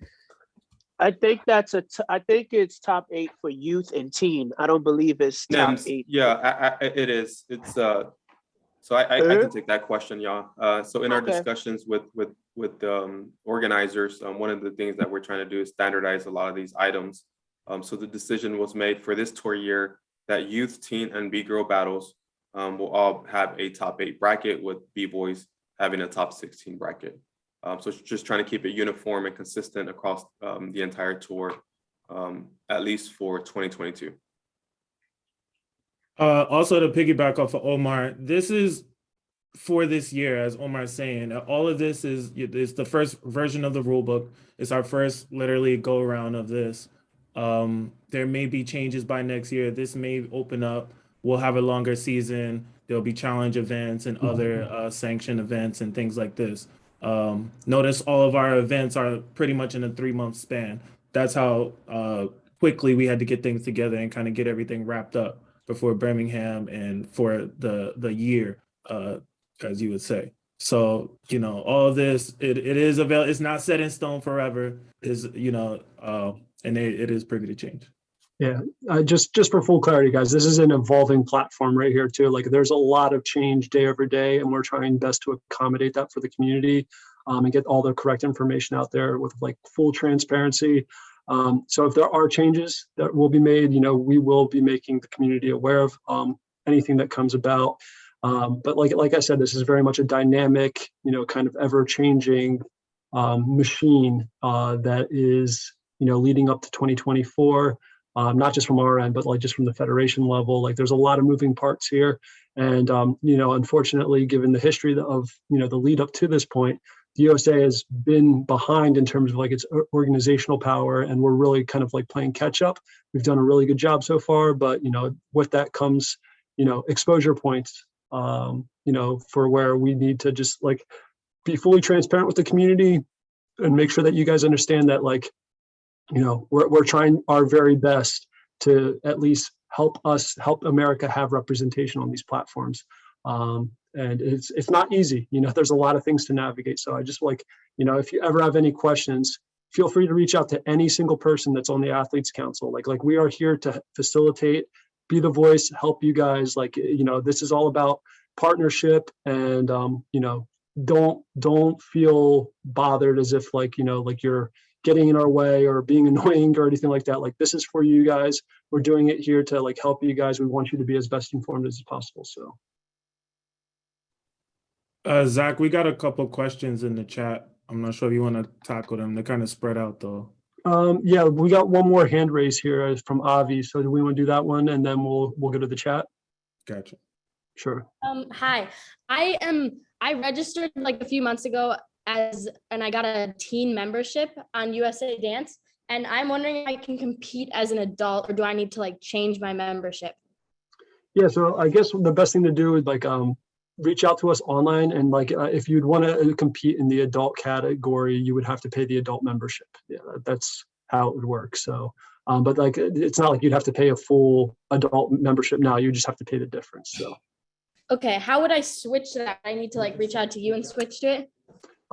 I think I think it's top 8 for youth and teen. I don't believe it's top 8. Yeah, it is. It's so I can take that question, yeah. So in our discussions with organizers, one of the things that we're trying to do is standardize a lot of these items. So the decision was made for this tour year that youth, teen, and B-girl battles will all have a top 8 bracket, with B-boys having a top 16 bracket. So it's just trying to keep it uniform and consistent across the entire tour, at least for 2022. Also to piggyback off of Omar, this is for this year, as Omar's saying, all of this is the first version of the rule book. It's our first literally go around of this. There may be changes by next year. This may open up. We'll have a longer season. There'll be challenge events and other sanction events and things like this. Notice all of our events are pretty much in a 3-month span. That's how quickly we had to get things together and kind of get everything wrapped up before Birmingham and for the year, as you would say. So, all of this, it is available. It's not set in stone forever, and it is privy to change. Yeah, just for full clarity, guys, this is an evolving platform right here too. Like there's a lot of change day over day, and we're trying best to accommodate that for the community and get all the correct information out there with like full transparency. So if there are changes that will be made, we will be making the community aware of anything that comes about. But like I said, this is very much a dynamic, kind of ever-changing machine that is, leading up to 2024. Not just from our end, but like just from the federation level. Like there's a lot of moving parts here, and unfortunately, given the history of the lead up to this point, the USA has been behind in terms of like its organizational power, and we're really kind of like playing catch up. We've done a really good job so far, but with that comes exposure points, for where we need to just like be fully transparent with the community and make sure that you guys understand that like we're trying our very best to at least help America have representation on these platforms. And it's not easy, there's a lot of things to navigate. So I just like, if you ever have any questions, feel free to reach out to any single person that's on the Athletes Council. Like we are here to facilitate, be the voice, help you guys. Like, this is all about partnership, and, don't feel bothered as if like, like you're getting in our way or being annoying or anything like that. Like this is for you guys. We're doing it here to like help you guys. We want you to be as best informed as possible. So. Zach, we got a couple questions in the chat. I'm not sure if you want to tackle them. They're kind of spread out though. Yeah, we got one more hand raise here from Avi. So do we want to do that one and then we'll go to the chat? Gotcha. Sure. Hi, I registered like a few months ago and I got a teen membership on USA Dance, and I'm wondering if I can compete as an adult, or do I need to like change my membership? Yeah, so I guess the best thing to do is like reach out to us online, and like if you'd want to compete in the adult category, you would have to pay the adult membership. Yeah, that's how it would work. So but like it's not like you'd have to pay a full adult membership now. You just have to pay the difference. So okay, how would I switch to that? I need to like reach out to you and switch to it?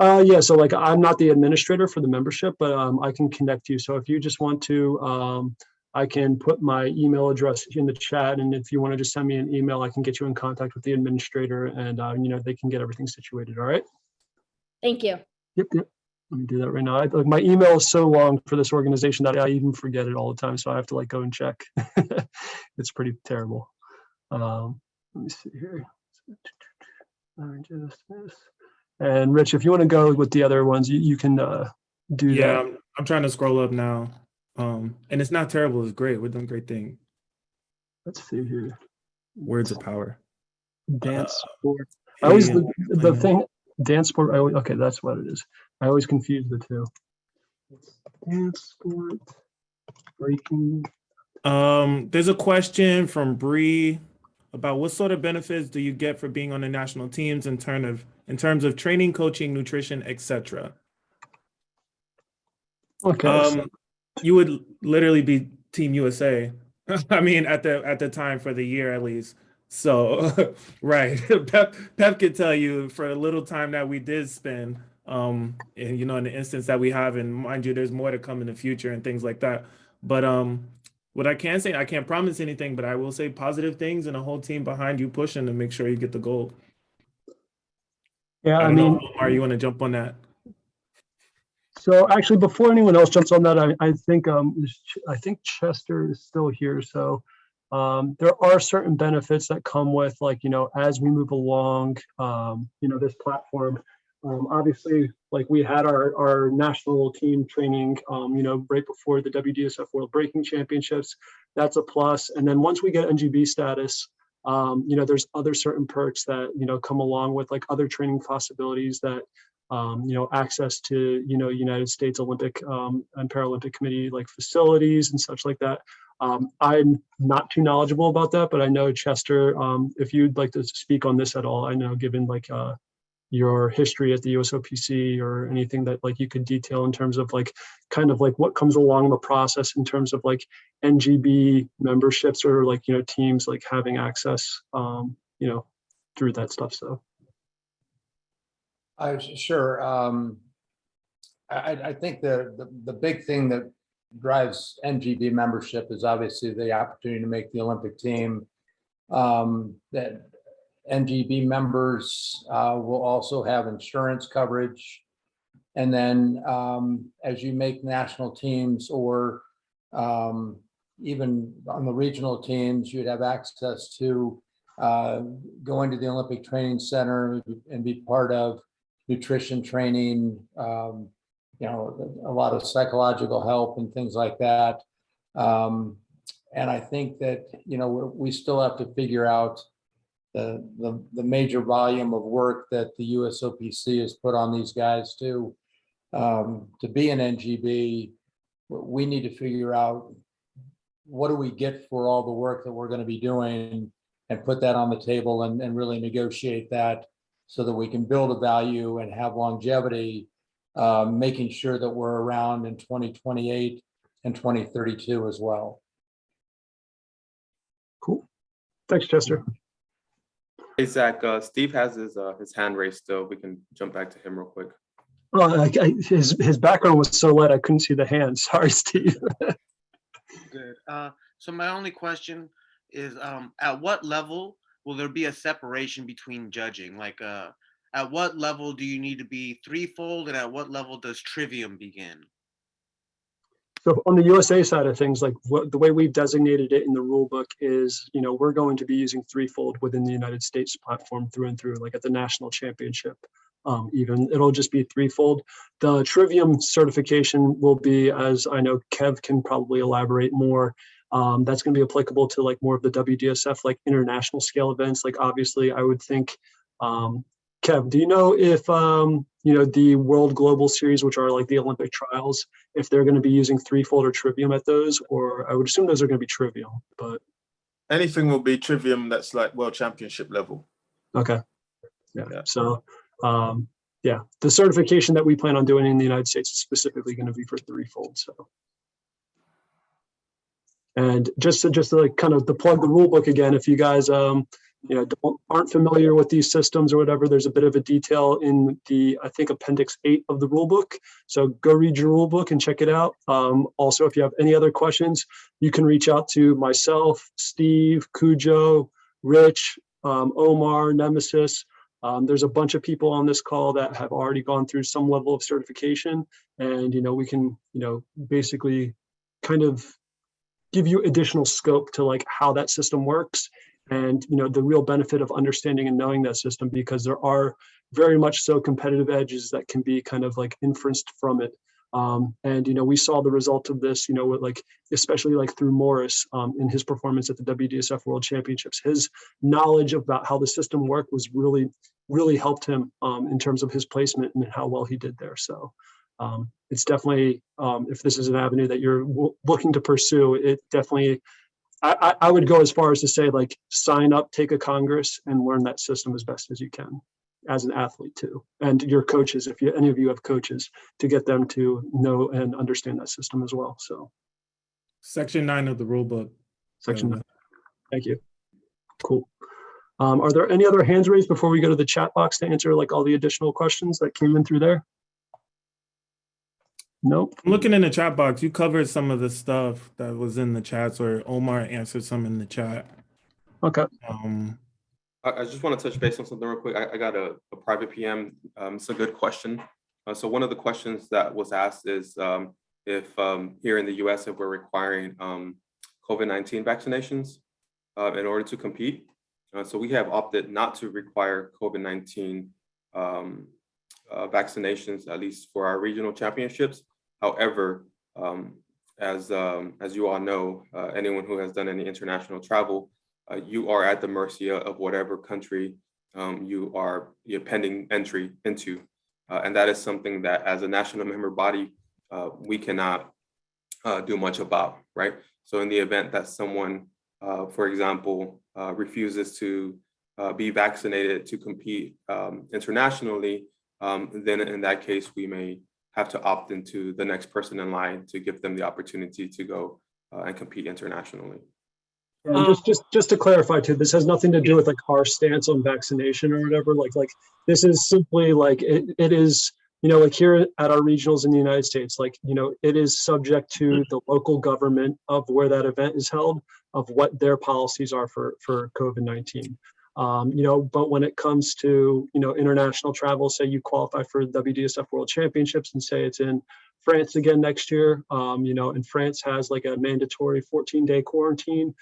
Yeah, so like I'm not the administrator for the membership, but I can connect you. So if you just want to, I can put my email address in the chat, and if you want to just send me an email, I can get you in contact with the administrator, and they can get everything situated. All right. Thank you. Yep. Let me do that right now. My email is so long for this organization that I even forget it all the time, so I have to like go and check. It's pretty terrible. Let me see here. And Rich, if you want to go with the other ones, you can do that. Yeah, I'm trying to scroll up now. And it's not terrible, it's great. We're doing great thing. Let's see here. Words of power. Dance sport. I always the thing, dance sport, okay, that's what it is. I always confuse the two. Dance, sport, breaking. There's a question from Bree about what sort of benefits do you get for being on the national teams in terms of training, coaching, nutrition, etc. Okay. You would literally be Team USA. I mean, at the time for the year at least. So, right. Pep could tell you for a little time that we did spend, and in the instance that we have, and mind you, there's more to come in the future and things like that. But what I can say, I can't promise anything, but I will say positive things and a whole team behind you pushing to make sure you get the gold. Yeah, I don't know, Omar, you want to jump on that? So actually, before anyone else jumps on that, I think Chester is still here. So there are certain benefits that come with, like, as we move along, this platform. Obviously, like, we had our national team training, right before the WDSF World Breaking Championships. That's a plus. And then once we get NGB status, there's other certain perks that, come along with, like, other training possibilities that, access to, United States Olympic and Paralympic Committee, like, facilities and such like that. I'm not too knowledgeable about that, but I know, Chester, if you'd like to speak on this at all, I know, given like your history at the USOPC or anything that, like, you could detail in terms of, like, kind of like what comes along the process in terms of, like, NGB memberships or, like, teams, like, having access, through that stuff. So. Sure. I think the big thing that drives NGB membership is obviously the opportunity to make the Olympic team. That NGB members will also have insurance coverage. And then as you make national teams, or even on the regional teams, you'd have access to go into the Olympic Training Center and be part of nutrition training, a lot of psychological help and things like that. And I think that, we still have to figure out the major volume of work that the USOPC has put on these guys to be an NGB. We need to figure out what do we get for all the work that we're going to be doing, and put that on the table and really negotiate that, so that we can build a value and have longevity, making sure that we're around in 2028 and 2032 as well. Cool. Thanks, Chester. Hey, Zach, Steve has his hand raised still. We can jump back to him real quick. Well, his background was so light, I couldn't see the hand. Sorry, Steve. Good. So my only question is, at what level will there be a separation between judging? Like, at what level do you need to be threefold, and at what level does trivium begin? So on the USA side of things, like, the way we've designated it in the rule book is, we're going to be using threefold within the United States platform through and through, like at the national championship. Even it'll just be threefold. The trivium certification will be, as I know Kev can probably elaborate more, that's going to be applicable to, like, more of the WDSF, like, international scale events. Like, obviously, I would think, Kev, do you know if, the World Global Series, which are like the Olympic trials, if they're going to be using threefold or trivium at those? Or I would assume those are going to be trivium, but. Anything will be trivium that's like World Championship level. Okay. Yeah. So, the certification that we plan on doing in the United States is specifically going to be for threefold. So. And just to like kind of to plug the rule book again, if you guys aren't familiar with these systems or whatever, there's a bit of a detail in the, I think, Appendix 8 of the rule book. So go read your rule book and check it out. Also, if you have any other questions, you can reach out to myself, Steve, Cujo, Rich, Omar, Nemesis. There's a bunch of people on this call that have already gone through some level of certification, and we can basically kind of give you additional scope to, like, how that system works, and the real benefit of understanding and knowing that system, because there are very much so competitive edges that can be kind of like inferenced from it. And we saw the result of this, with, like, especially like through Morris in his performance at the WDSF World Championships. His knowledge about how the system worked was really helped him in terms of his placement and how well he did there. So it's definitely, if this is an avenue that you're looking to pursue, it definitely, I would go as far as to say, like, sign up, take a Congress, and learn that system as best as you can as an athlete too. And your coaches, if any of you have coaches, to get them to know and understand that system as well. So Section 9 of the rule book. Section 9. Thank you. Cool. Are there any other hands raised before we go to the chat box to answer like all the additional questions that came in through there? Nope. I'm looking in the chat box. You covered some of the stuff that was in the chats, or Omar answered some in the chat. Okay. I just want to touch base on something real quick. I got a private PM. It's a good question. So one of the questions that was asked is if here in the US, if we're requiring COVID-19 vaccinations in order to compete. So we have opted not to require COVID-19 vaccinations, at least for our regional championships. However, as you all know, anyone who has done any international travel, you are at the mercy of whatever country you're pending entry into. And that is something that as a national member body, we cannot do much about, right? So in the event that someone, for example, refuses to be vaccinated to compete internationally, then in that case, we may have to opt into the next person in line to give them the opportunity to go and compete internationally. And just to clarify too, this has nothing to do with like our stance on vaccination or whatever. Like this is simply like it is, you know, like here at our regionals in the United States, like, you know, it is subject to the local government of where that event is held, of what their policies are for COVID-19. You know, but when it comes to, you know, international travel, say you qualify for the WDSF World Championships and say it's in France again next year, you know, and France has like a mandatory 14-day quarantine.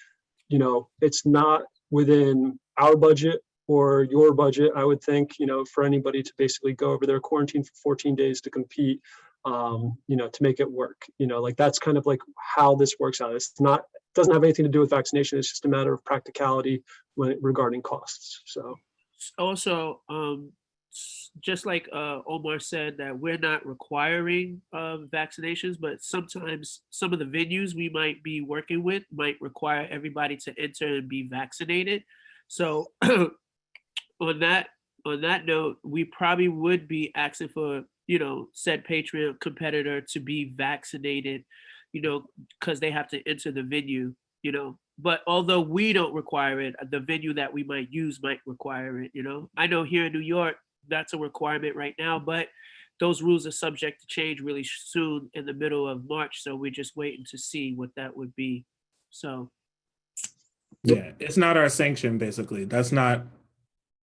You know, it's not within our budget or your budget, I would think, you know, for anybody to basically go over their quarantine for 14 days to compete, you know, to make it work. You know, like that's kind of like how this works out. It's not, doesn't have anything to do with vaccination. It's just a matter of practicality regarding costs. So also, just like Omar said, that we're not requiring vaccinations, but sometimes some of the venues we might be working with might require everybody to enter and be vaccinated. So on that note, we probably would be asking for, you know, said Patriot competitor to be vaccinated, you know, because they have to enter the venue, you know. But although we don't require it, the venue that we might use might require it, you know. I know here in New York, that's a requirement right now, but those rules are subject to change really soon in the middle of March. So we're just waiting to see what that would be. So. Yeah, it's not our sanction, basically. That's not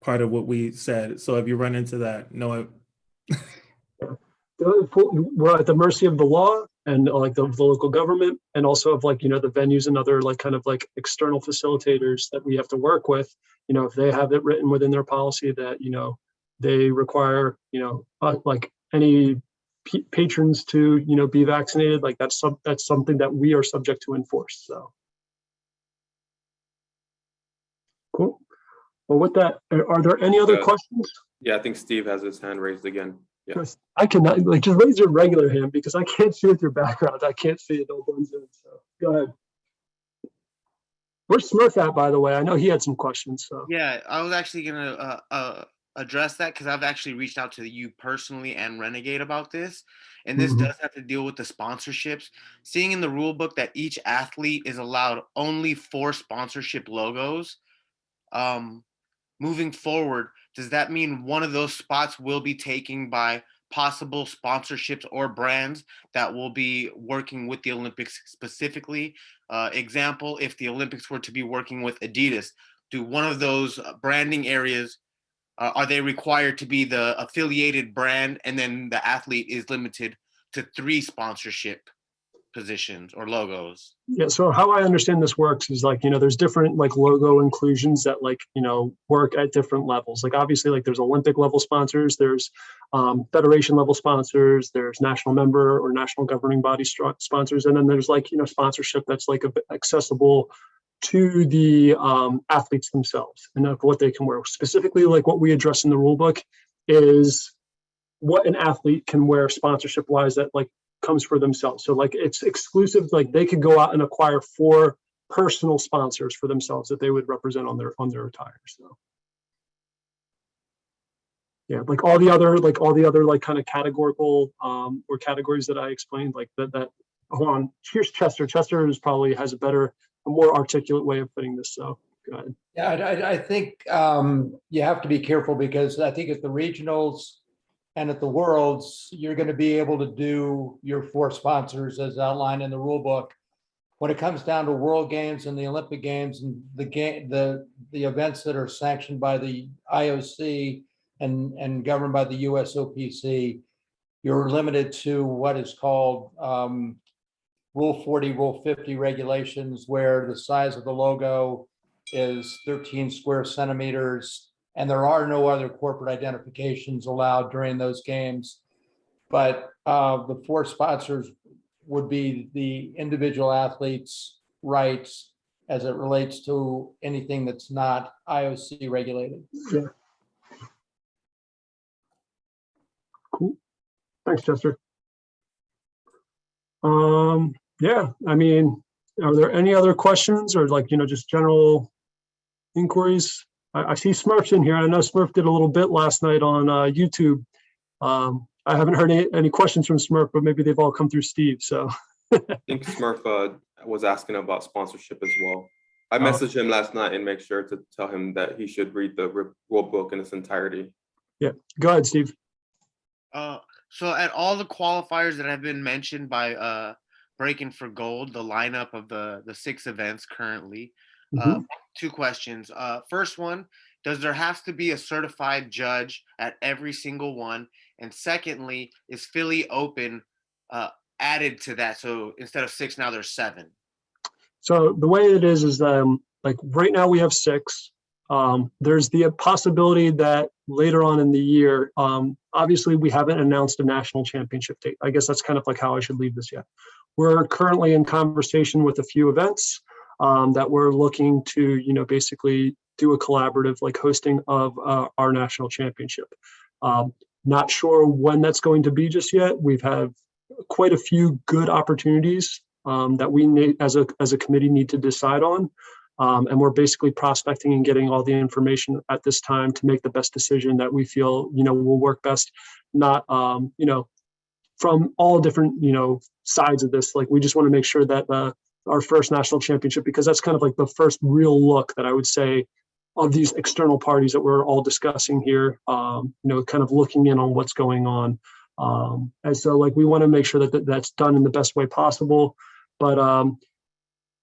part of what we said. So if you run into that, no. We're at the mercy of the law and like the local government, and also of like, you know, the venues and other like kind of like external facilitators that we have to work with. You know, if they have it written within their policy that, you know, they require, you know, like any patrons to, you know, be vaccinated, like that's something that we are subject to enforce. So cool. Well, with that, are there any other questions? Yeah, I think Steve has his hand raised again. Yeah. I cannot, like, just raise your regular hand because I can't see with your background. I can't see it. All blends in. So go ahead. Where's Smurf at, by the way? I know he had some questions. So yeah, I was actually gonna address that because I've actually reached out to you personally and Renegade about this, and this does have to deal with the sponsorships. Seeing in the rule book that each athlete is allowed only 4 sponsorship logos. Moving forward, does that mean one of those spots will be taken by possible sponsorships or brands that will be working with the Olympics specifically? Example, if the Olympics were to be working with Adidas, do one of those branding areas, are they required to be the affiliated brand, and then the athlete is limited to 3 sponsorship positions or logos? Yeah, so how I understand this works is like, you know, there's different like logo inclusions that like, you know, work at different levels. Like obviously like there's Olympic level sponsors, there's federation level sponsors, there's national member or national governing body sponsors. And then there's like, you know, sponsorship that's like accessible to the athletes themselves and of what they can wear. Specifically, like what we address in the rule book is what an athlete can wear sponsorship wise that like comes for themselves. So like it's exclusive, like they could go out and acquire 4 personal sponsors for themselves that they would represent on their attire. So yeah, like all the other like kind of categorical or categories that I explained, like that hold on, here's Chester. Chester has a more articulate way of putting this. So go ahead. Yeah, I think you have to be careful, because I think at the regionals and at the Worlds, you're going to be able to do your 4 sponsors as outlined in the rule book. When it comes down to World Games and the Olympic Games and the events that are sanctioned by the IOC and governed by the USOPC, you're limited to what is called Rule 40, Rule 50 regulations, where the size of the logo is 13 square centimeters, and there are no other corporate identifications allowed during those games. But the 4 sponsors would be the individual athletes' rights as it relates to anything that's not IOC regulated. Yeah. Cool. Thanks, Chester. Yeah, I mean, are there any other questions or like, just general inquiries? I see Smurf's in here. I know Smurf did a little bit last night on YouTube. I haven't heard any questions from Smurf, but maybe they've all come through Steve. So I think Smurf was asking about sponsorship as well. I messaged him last night and make sure to tell him that he should read the rule book in its entirety. Yeah, go ahead, Steve. So at all the qualifiers that have been mentioned by Breaking for Gold, the lineup of the 6 events currently, 2 questions. First one, does there have to be a certified judge at every single one? And secondly, is Philly Open added to that? So instead of 6, now there's 7. So the way it is like right now we have 6. There's the possibility that later on in the year, obviously we haven't announced a national championship date. I guess that's kind of like how I should leave this yet. We're currently in conversation with a few events that we're looking to, basically do a collaborative like hosting of our national championship. Not sure when that's going to be just yet. We've had quite a few good opportunities that we need as a committee need to decide on. And we're basically prospecting and getting all the information at this time to make the best decision that we feel, will work best, not, from all different, sides of this. Like, we just want to make sure that our first national championship, because that's kind of like the first real look that I would say of these external parties that we're all discussing here, kind of looking in on what's going on. And so like, we want to make sure that that's done in the best way possible. But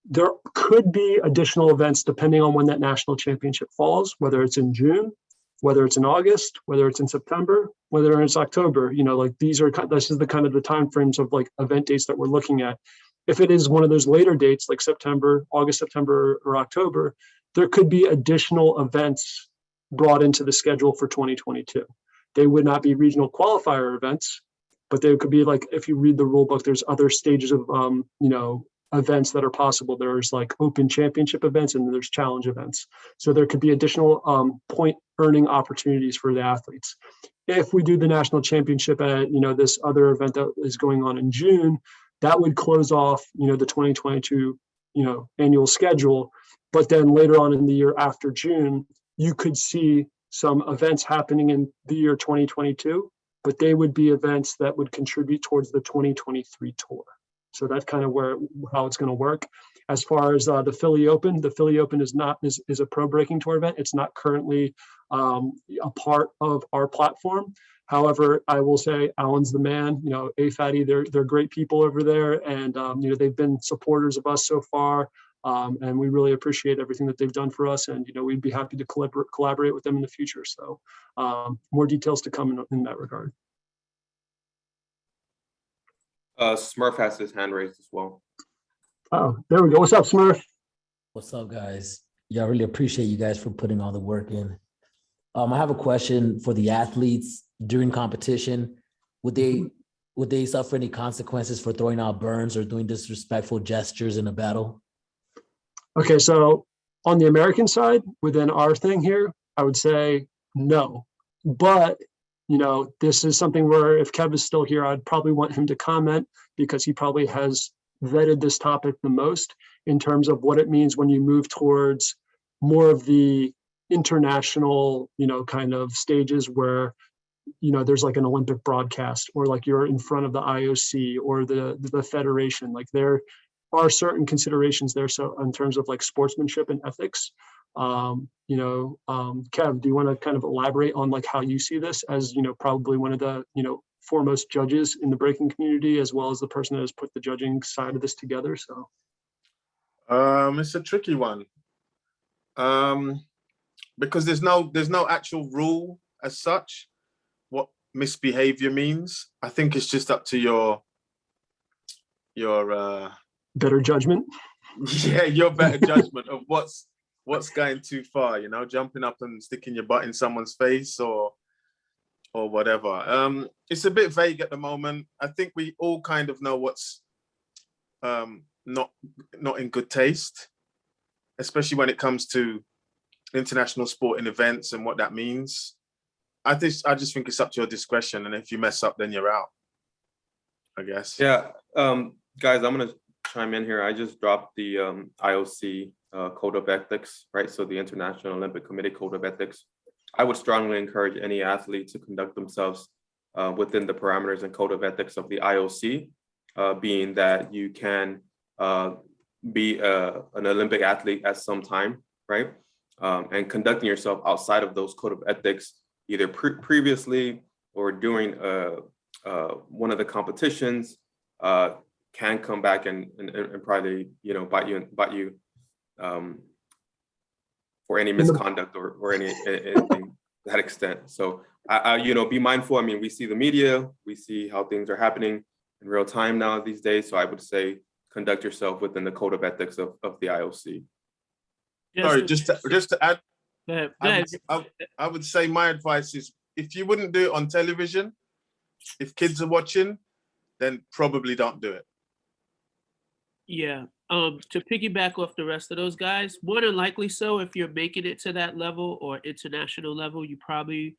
there could be additional events depending on when that national championship falls, whether it's in June, whether it's in August, whether it's in September, whether it's October. Like this is the kind of the timeframes of like event dates that we're looking at. If it is one of those later dates like September, August, September, or October, there could be additional events brought into the schedule for 2022. They would not be regional qualifier events, but they could be like, if you read the rule book, there's other stages of, events that are possible. There's like open championship events and there's challenge events. So there could be additional point earning opportunities for the athletes. If we do the national championship at, this other event that is going on in June, that would close off, the 2022, annual schedule. But then later on in the year after June, you could see some events happening in the year 2022, but they would be events that would contribute towards the 2023 tour. So that's kind of how it's going to work. As far as the Philly Open is a pro breaking tour event. It's not currently a part of our platform. However, I will say Alan's the man. A-Fatty, they're great people over there, and they've been supporters of us so far. And we really appreciate everything that they've done for us. And, we'd be happy to collaborate with them in the future. So more details to come in that regard. Smurf has his hand raised as well. Oh, there we go. What's up, Smurf? What's up, guys? Yeah, I really appreciate you guys for putting all the work in. I have a question for the athletes during competition. Would they suffer any consequences for throwing out burns or doing disrespectful gestures in a battle? Okay, so on the American side, within our thing here, I would say no. But, this is something where if Kev is still here, I'd probably want him to comment because he probably has vetted this topic the most in terms of what it means when you move towards more of the international, kind of stages where, there's like an Olympic broadcast or like you're in front of the IOC or the federation. Like there are certain considerations there. So in terms of like sportsmanship and ethics, Kev, do you want to kind of elaborate on like how you see this as, probably one of the, foremost judges in the breaking community, as well as the person that has put the judging side of this together? So it's a tricky one. Because there's no actual rule as such what misbehavior means. I think it's just up to your better judgment. Yeah, your better judgment of what's going too far, jumping up and sticking your butt in someone's face or whatever. It's a bit vague at the moment. I think we all kind of know what's not in good taste, especially when it comes to international sporting events and what that means. I just think it's up to your discretion, and if you mess up, then you're out, I guess. Yeah, guys, I'm gonna chime in here. I just dropped the IOC Code of Ethics, right? So the International Olympic Committee Code of Ethics. I would strongly encourage any athlete to conduct themselves within the parameters and code of ethics of the IOC, being that you can be an Olympic athlete at some time, right? And conducting yourself outside of those code of ethics, either previously or during one of the competitions, can come back and probably bite you for any misconduct or anything to that extent. So be mindful. I mean, we see the media, we see how things are happening in real time now these days. So I would say conduct yourself within the code of ethics of the IOC. Sorry, just to add, Go ahead. I would say my advice is if you wouldn't do it on television, if kids are watching, then probably don't do it. Yeah. To piggyback off the rest of those guys, more than likely so, if you're making it to that level or international level, you probably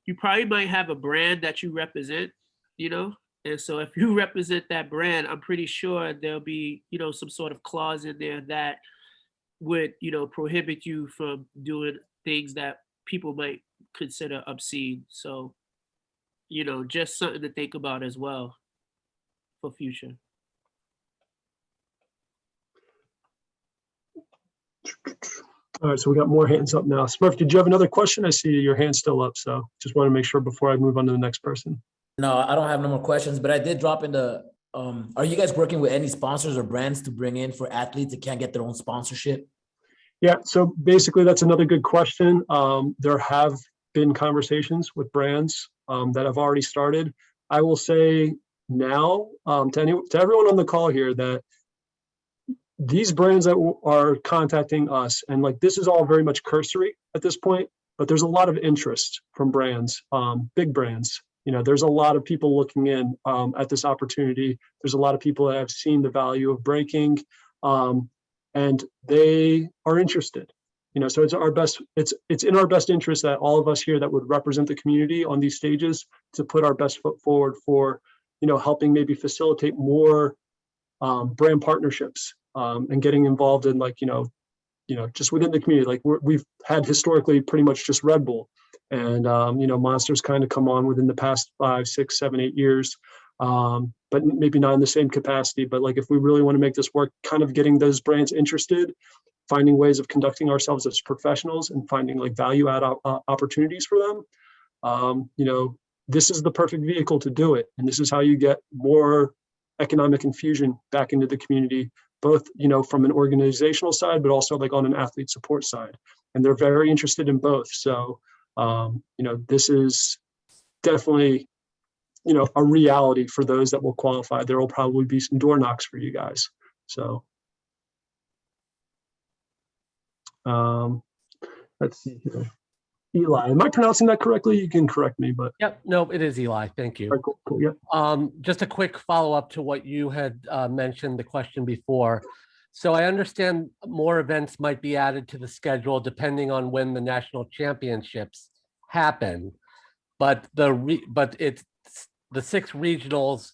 might have a brand that you represent, And so if you represent that brand, I'm pretty sure there'll be, some sort of clause in there that would, prohibit you from doing things that people might consider obscene. So, just something to think about as well for future. All right, so we got more hands up now. Smurf, did you have another question? I see your hand still up, so just want to make sure before I move on to the next person. No, I don't have no more questions, but I did drop into, are you guys working with any sponsors or brands to bring in for athletes that can't get their own sponsorship? Yeah, so basically that's another good question. There have been conversations with brands that have already started. I will say now to everyone on the call here that these brands that are contacting us, and like this is all very much cursory at this point, but there's a lot of interest from brands, big brands. There's a lot of people looking in at this opportunity. There's a lot of people that have seen the value of breaking, and they are interested. So it's in our best interest that all of us here that would represent the community on these stages to put our best foot forward for, helping maybe facilitate more brand partnerships and getting involved in just within the community. Like we've had historically pretty much just Red Bull, and Monster's kind of come on within the past 5, 6, 7, 8 years, but maybe not in the same capacity. But like if we really want to make this work, kind of getting those brands interested, finding ways of conducting ourselves as professionals and finding like value add opportunities for them. This is the perfect vehicle to do it, and this is how you get more economic infusion back into the community, both from an organizational side, but also like on an athlete support side. And they're very interested in both. So this is definitely a reality for those that will qualify. There will probably be some door knocks for you guys. So let's see here. Eli, am I pronouncing that correctly? You can correct me, but yep, no, it is Eli. Thank you. All right, cool, yeah. Just a quick follow-up to what you had mentioned the question before. So I understand more events might be added to the schedule depending on when the national championships happen. but it's the 6 regionals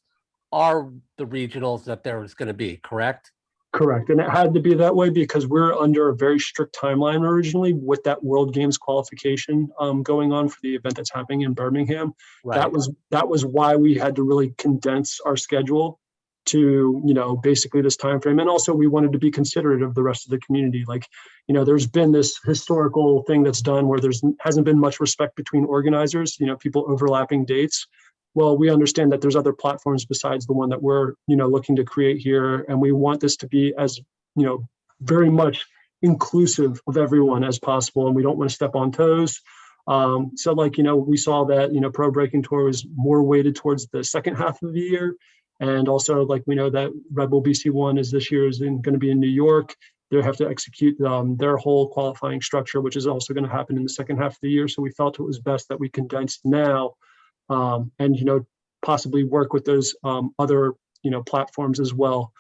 are the regionals that there's going to be, correct? Correct. And it had to be that way because we're under a very strict timeline originally with that World Games qualification going on for the event that's happening in Birmingham. Right. That was why we had to really condense our schedule to, you know, basically this time frame. And also we wanted to be considerate of the rest of the community. Like, you know, there's been this historical thing that's done where hasn't been much respect between organizers, you know, people overlapping dates. Well, we understand that there's other platforms besides the one that we're, you know, looking to create here. And we want this to be as, you know, very much inclusive of everyone as possible. And we don't want to step on toes. So like, you know, we saw that, you know, Pro Breaking Tour was more weighted towards the second half of the year. And also like, we know that Red Bull BC1 is going to be in New York. They have to execute their whole qualifying structure, which is also going to happen in the second half of the year. So we felt it was best that we condensed now. And, you know, possibly work with those other, you know, platforms as well,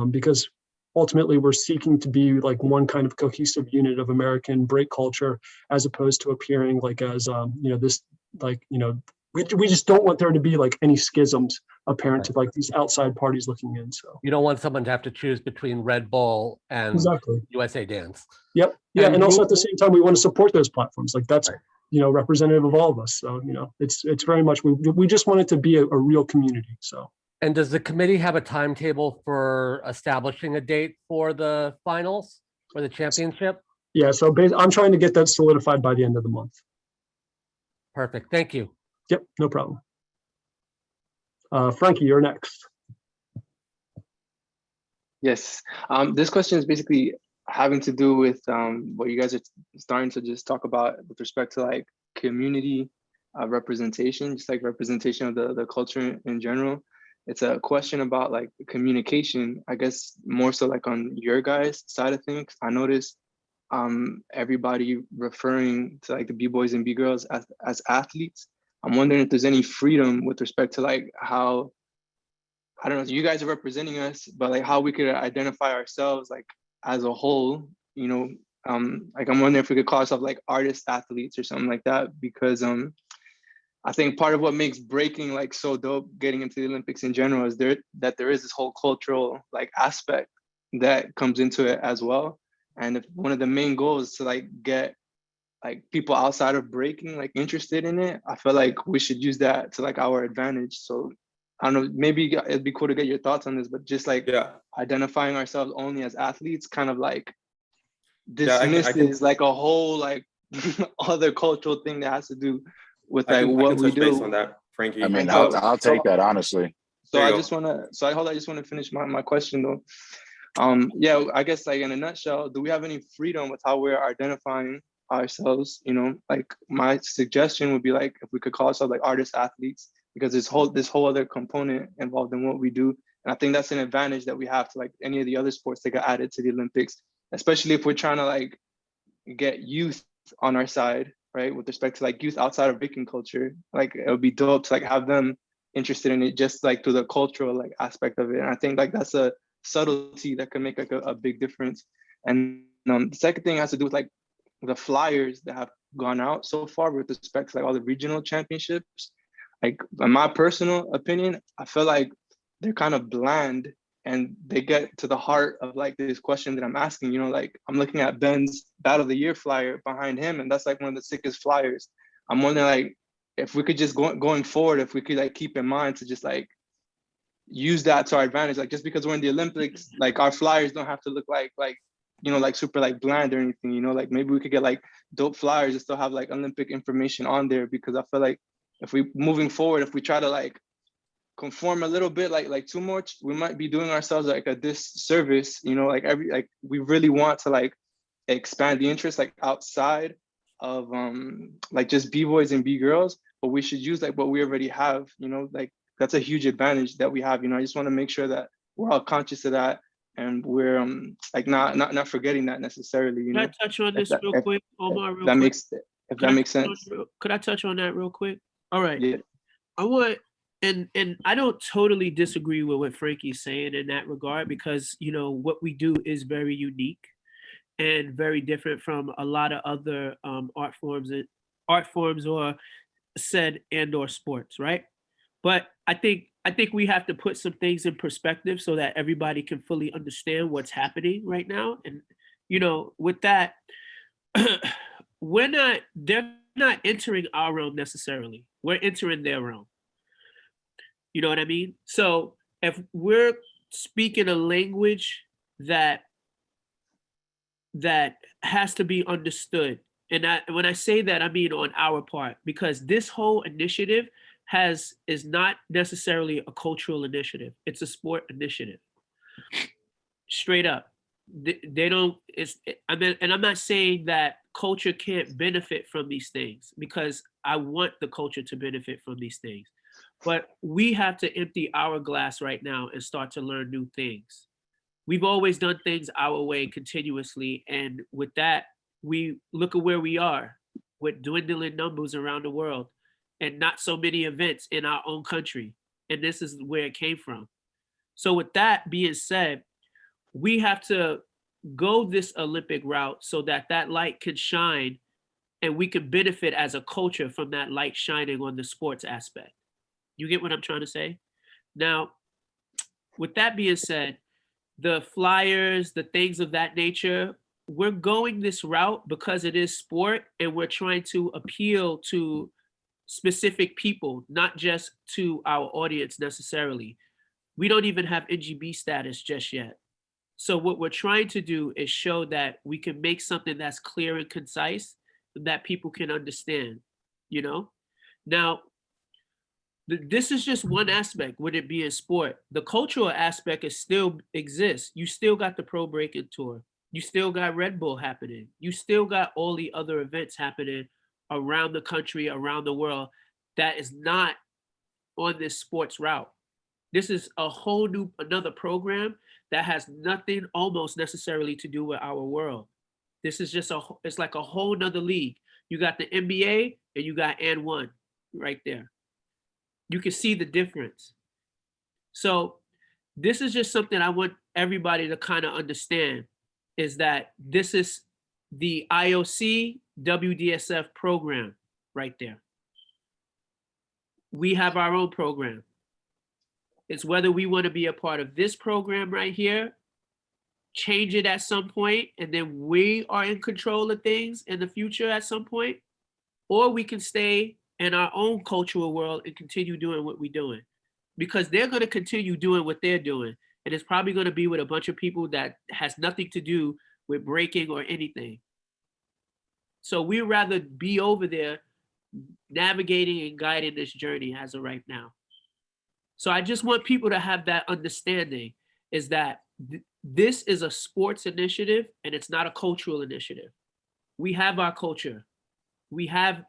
because ultimately we're seeking to be like one kind of cohesive unit of American break culture, as opposed to appearing like as, you know, this, like, you know, we just don't want there to be like any schisms apparent to like these outside parties looking in. So you don't want someone to have to choose between Red Bull and exactly. USA Dance. Yep. Yeah. And also at the same time, we want to support those platforms. Like that's, you know, representative of all of us. So, you know, it's very much, we just want it to be a real community. So. And does the committee have a timetable for establishing a date for the finals or the championship? Yeah. So I'm trying to get that solidified by the end of the month. Perfect. Thank you. Yep. No problem. Frankie, you're next. Yes. This question is basically having to do with what you guys are starting to just talk about with respect to like community representation, just like representation of the culture in general. It's a question about like communication, I guess more so like on your guys' side of things. I noticed everybody referring to like the B-boys and B-girls as athletes. I'm wondering if there's any freedom with respect to like how, I don't know, you guys are representing us, but like how we could identify ourselves like as a whole, you know, like I'm wondering if we could call ourselves like artist athletes or something like that, because I think part of what makes breaking like so dope getting into the Olympics in general is there is this whole cultural like aspect that comes into it as well. And if one of the main goals is to like get like people outside of breaking like interested in it, I feel like we should use that to like our advantage. So I don't know, maybe it'd be cool to get your thoughts on this, but just like identifying ourselves only as athletes kind of like dismisses like a whole like other cultural thing that has to do with like what we do. On that, Frankie. I mean, I'll take that honestly. So I just want to finish my question though. Yeah, I guess like in a nutshell, do we have any freedom with how we're identifying ourselves? You know, like my suggestion would be like if we could call ourselves like artist athletes, because this whole other component involved in what we do. And I think that's an advantage that we have to like any of the other sports that got added to the Olympics, especially if we're trying to like get youth on our side, right? With respect to like youth outside of breaking culture, like it would be dope to like have them interested in it just like through the cultural like aspect of it. And I think like that's a subtlety that can make like a big difference. And the second thing has to do with like the flyers that have gone out so far with respect to like all the regional championships. Like in my personal opinion, I feel like they're kind of bland and they get to the heart of like this question that I'm asking. You know, like I'm looking at Ben's Battle of the Year flyer behind him, and that's like one of the sickest flyers. I'm wondering like if we could just going forward, if we could like keep in mind to just like use that to our advantage. Like just because we're in the Olympics, like our flyers don't have to look like you know, like super like bland or anything, you know, like maybe we could get like dope flyers and still have like Olympic information on there, because I feel like if we moving forward, if we try to like conform a little bit like too much, we might be doing ourselves like a disservice, you know, like we really want to like expand the interest like outside of like just B-boys and B-girls, but we should use like what we already have, you know, like that's a huge advantage that we have. You know, I just want to make sure that we're all conscious of that and we're like not forgetting that necessarily. You know, Can I touch on this real quick, Omar? If that makes sense. Could I touch on that real quick? All right. Yeah. I want, and I don't totally disagree with what Frankie's saying in that regard, because you know what we do is very unique and very different from a lot of other art forms or said and/or sports, right? But I think we have to put some things in perspective so that everybody can fully understand what's happening right now. And with that, they're not entering our realm necessarily. We're entering their realm. You know what I mean? So if we're speaking a language that has to be understood, and when I say that, I mean on our part, because this whole initiative is not necessarily a cultural initiative. It's a sport initiative. Straight up. They don't, and I'm not saying that culture can't benefit from these things, because I want the culture to benefit from these things. But we have to empty our glass right now and start to learn new things. We've always done things our way continuously. And with that, we look at where we are with dwindling numbers around the world and not so many events in our own country. And this is where it came from. So with that being said, we have to go this Olympic route so that that light can shine and we can benefit as a culture from that light shining on the sports aspect. You get what I'm trying to say? Now, with that being said, the flyers, the things of that nature, we're going this route because it is sport and we're trying to appeal to specific people, not just to our audience necessarily. We don't even have NGB status just yet. So what we're trying to do is show that we can make something that's clear and concise that people can understand, Now, this is just one aspect, would it be in sport? The cultural aspect still exists. You still got the Pro Breaking Tour. You still got Red Bull happening. You still got all the other events happening around the country, around the world, that is not on this sports route. This is a whole new, another program that has nothing almost necessarily to do with our world. This is just it's like a whole nother league. You got the NBA and you got N1 right there. You can see the difference. So this is just something I want everybody to kind of understand, is that this is the IOC WDSF program right there. We have our own program. It's whether we want to be a part of this program right here, change it at some point, and then we are in control of things in the future at some point, or we can stay in our own cultural world and continue doing what we're doing, because they're going to continue doing what they're doing. And it's probably going to be with a bunch of people that has nothing to do with breaking or anything. So we'd rather be over there navigating and guiding this journey as of right now. So I just want people to have that understanding, is that this is a sports initiative and it's not a cultural initiative. We have our culture. We have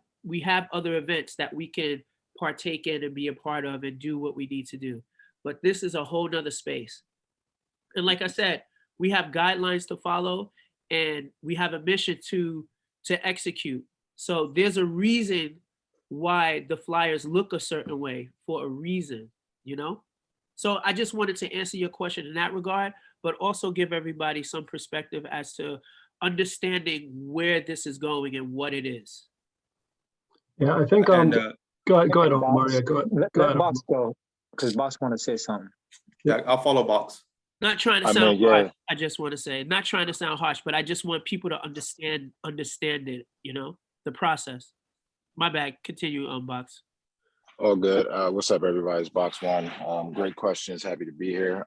other events that we can partake in and be a part of and do what we need to do. But this is a whole nother space. And like I said, we have guidelines to follow and we have a mission to execute. So there's a reason why the flyers look a certain way, for a reason, So I just wanted to answer your question in that regard, but also give everybody some perspective as to understanding where this is going and what it is. Yeah, I think, go ahead, Mario, go ahead. Let Box go, because Box want to say something. Yeah, I'll follow Box. Not trying to sound harsh, I just want to say, not trying to sound harsh, but I just want people to understand it, the process. My bad, continue, Box. All good. What's up, everybody? It's Box One. Great questions. Happy to be here.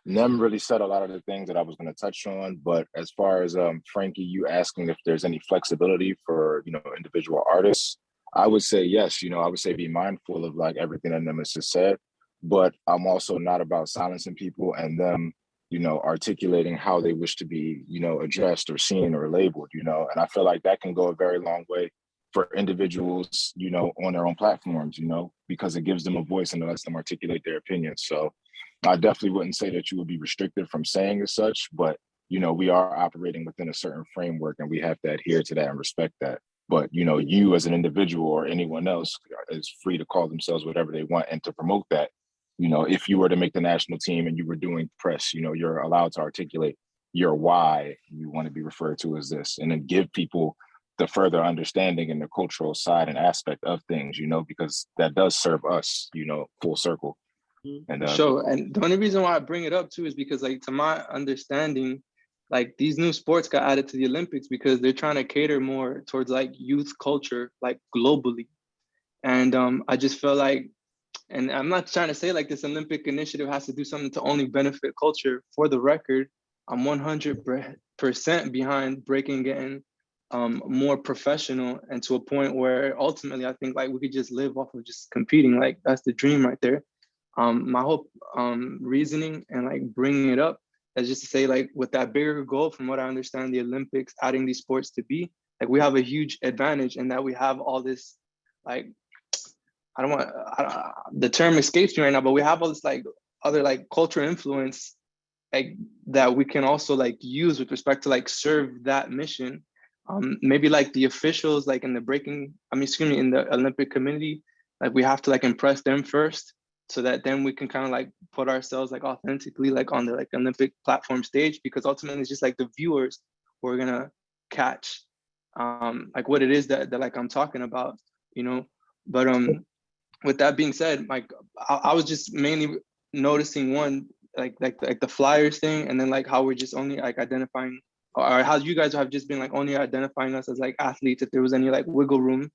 Nem really said a lot of the things that I was going to touch on, but as far as Frankie, you asking if there's any flexibility for individual artists, I would say yes. I would say be mindful of like everything that Nem has just said, but I'm also not about silencing people and them, articulating how they wish to be, addressed or seen or labeled, and I feel like that can go a very long way for individuals, on their own platforms, because it gives them a voice and it lets them articulate their opinions. So I definitely wouldn't say that you would be restricted from saying as such, but, we are operating within a certain framework and we have to adhere to that and respect that. But, you as an individual or anyone else is free to call themselves whatever they want and to promote that. If you were to make the national team and you were doing press, you're allowed to articulate your why you want to be referred to as this, and then give people the further understanding and the cultural side and aspect of things, you know, because that does serve us, you know, full circle. And Sure. And the only reason why I bring it up too is because, like, to my understanding, like, these new sports got added to the Olympics because they're trying to cater more towards like youth culture, like globally. And I just feel like, and I'm not trying to say like this Olympic initiative has to do something to only benefit culture. For the record, I'm 100% behind breaking getting more professional and to a point where ultimately I think like we could just live off of just competing. Like, that's the dream right there. My whole reasoning and like bringing it up is just to say, like, with that bigger goal, from what I understand, the Olympics adding these sports to be, like, we have a huge advantage in that we have all this, like, the term escapes me right now, but we have all this like other like cultural influence, like, that we can also like use with respect to like serve that mission. Maybe like the officials, like in the in the Olympic community, like we have to like impress them first, so that then we can kind of like put ourselves like authentically like on the like Olympic platform stage, because ultimately it's just like the viewers who are gonna catch like what it is that like I'm talking about, you know. But with that being said, like I was just mainly noticing one, like the Flyers thing, and then like how we're just only like identifying, or how you guys have just been like only identifying us as like athletes, if there was any like wiggle room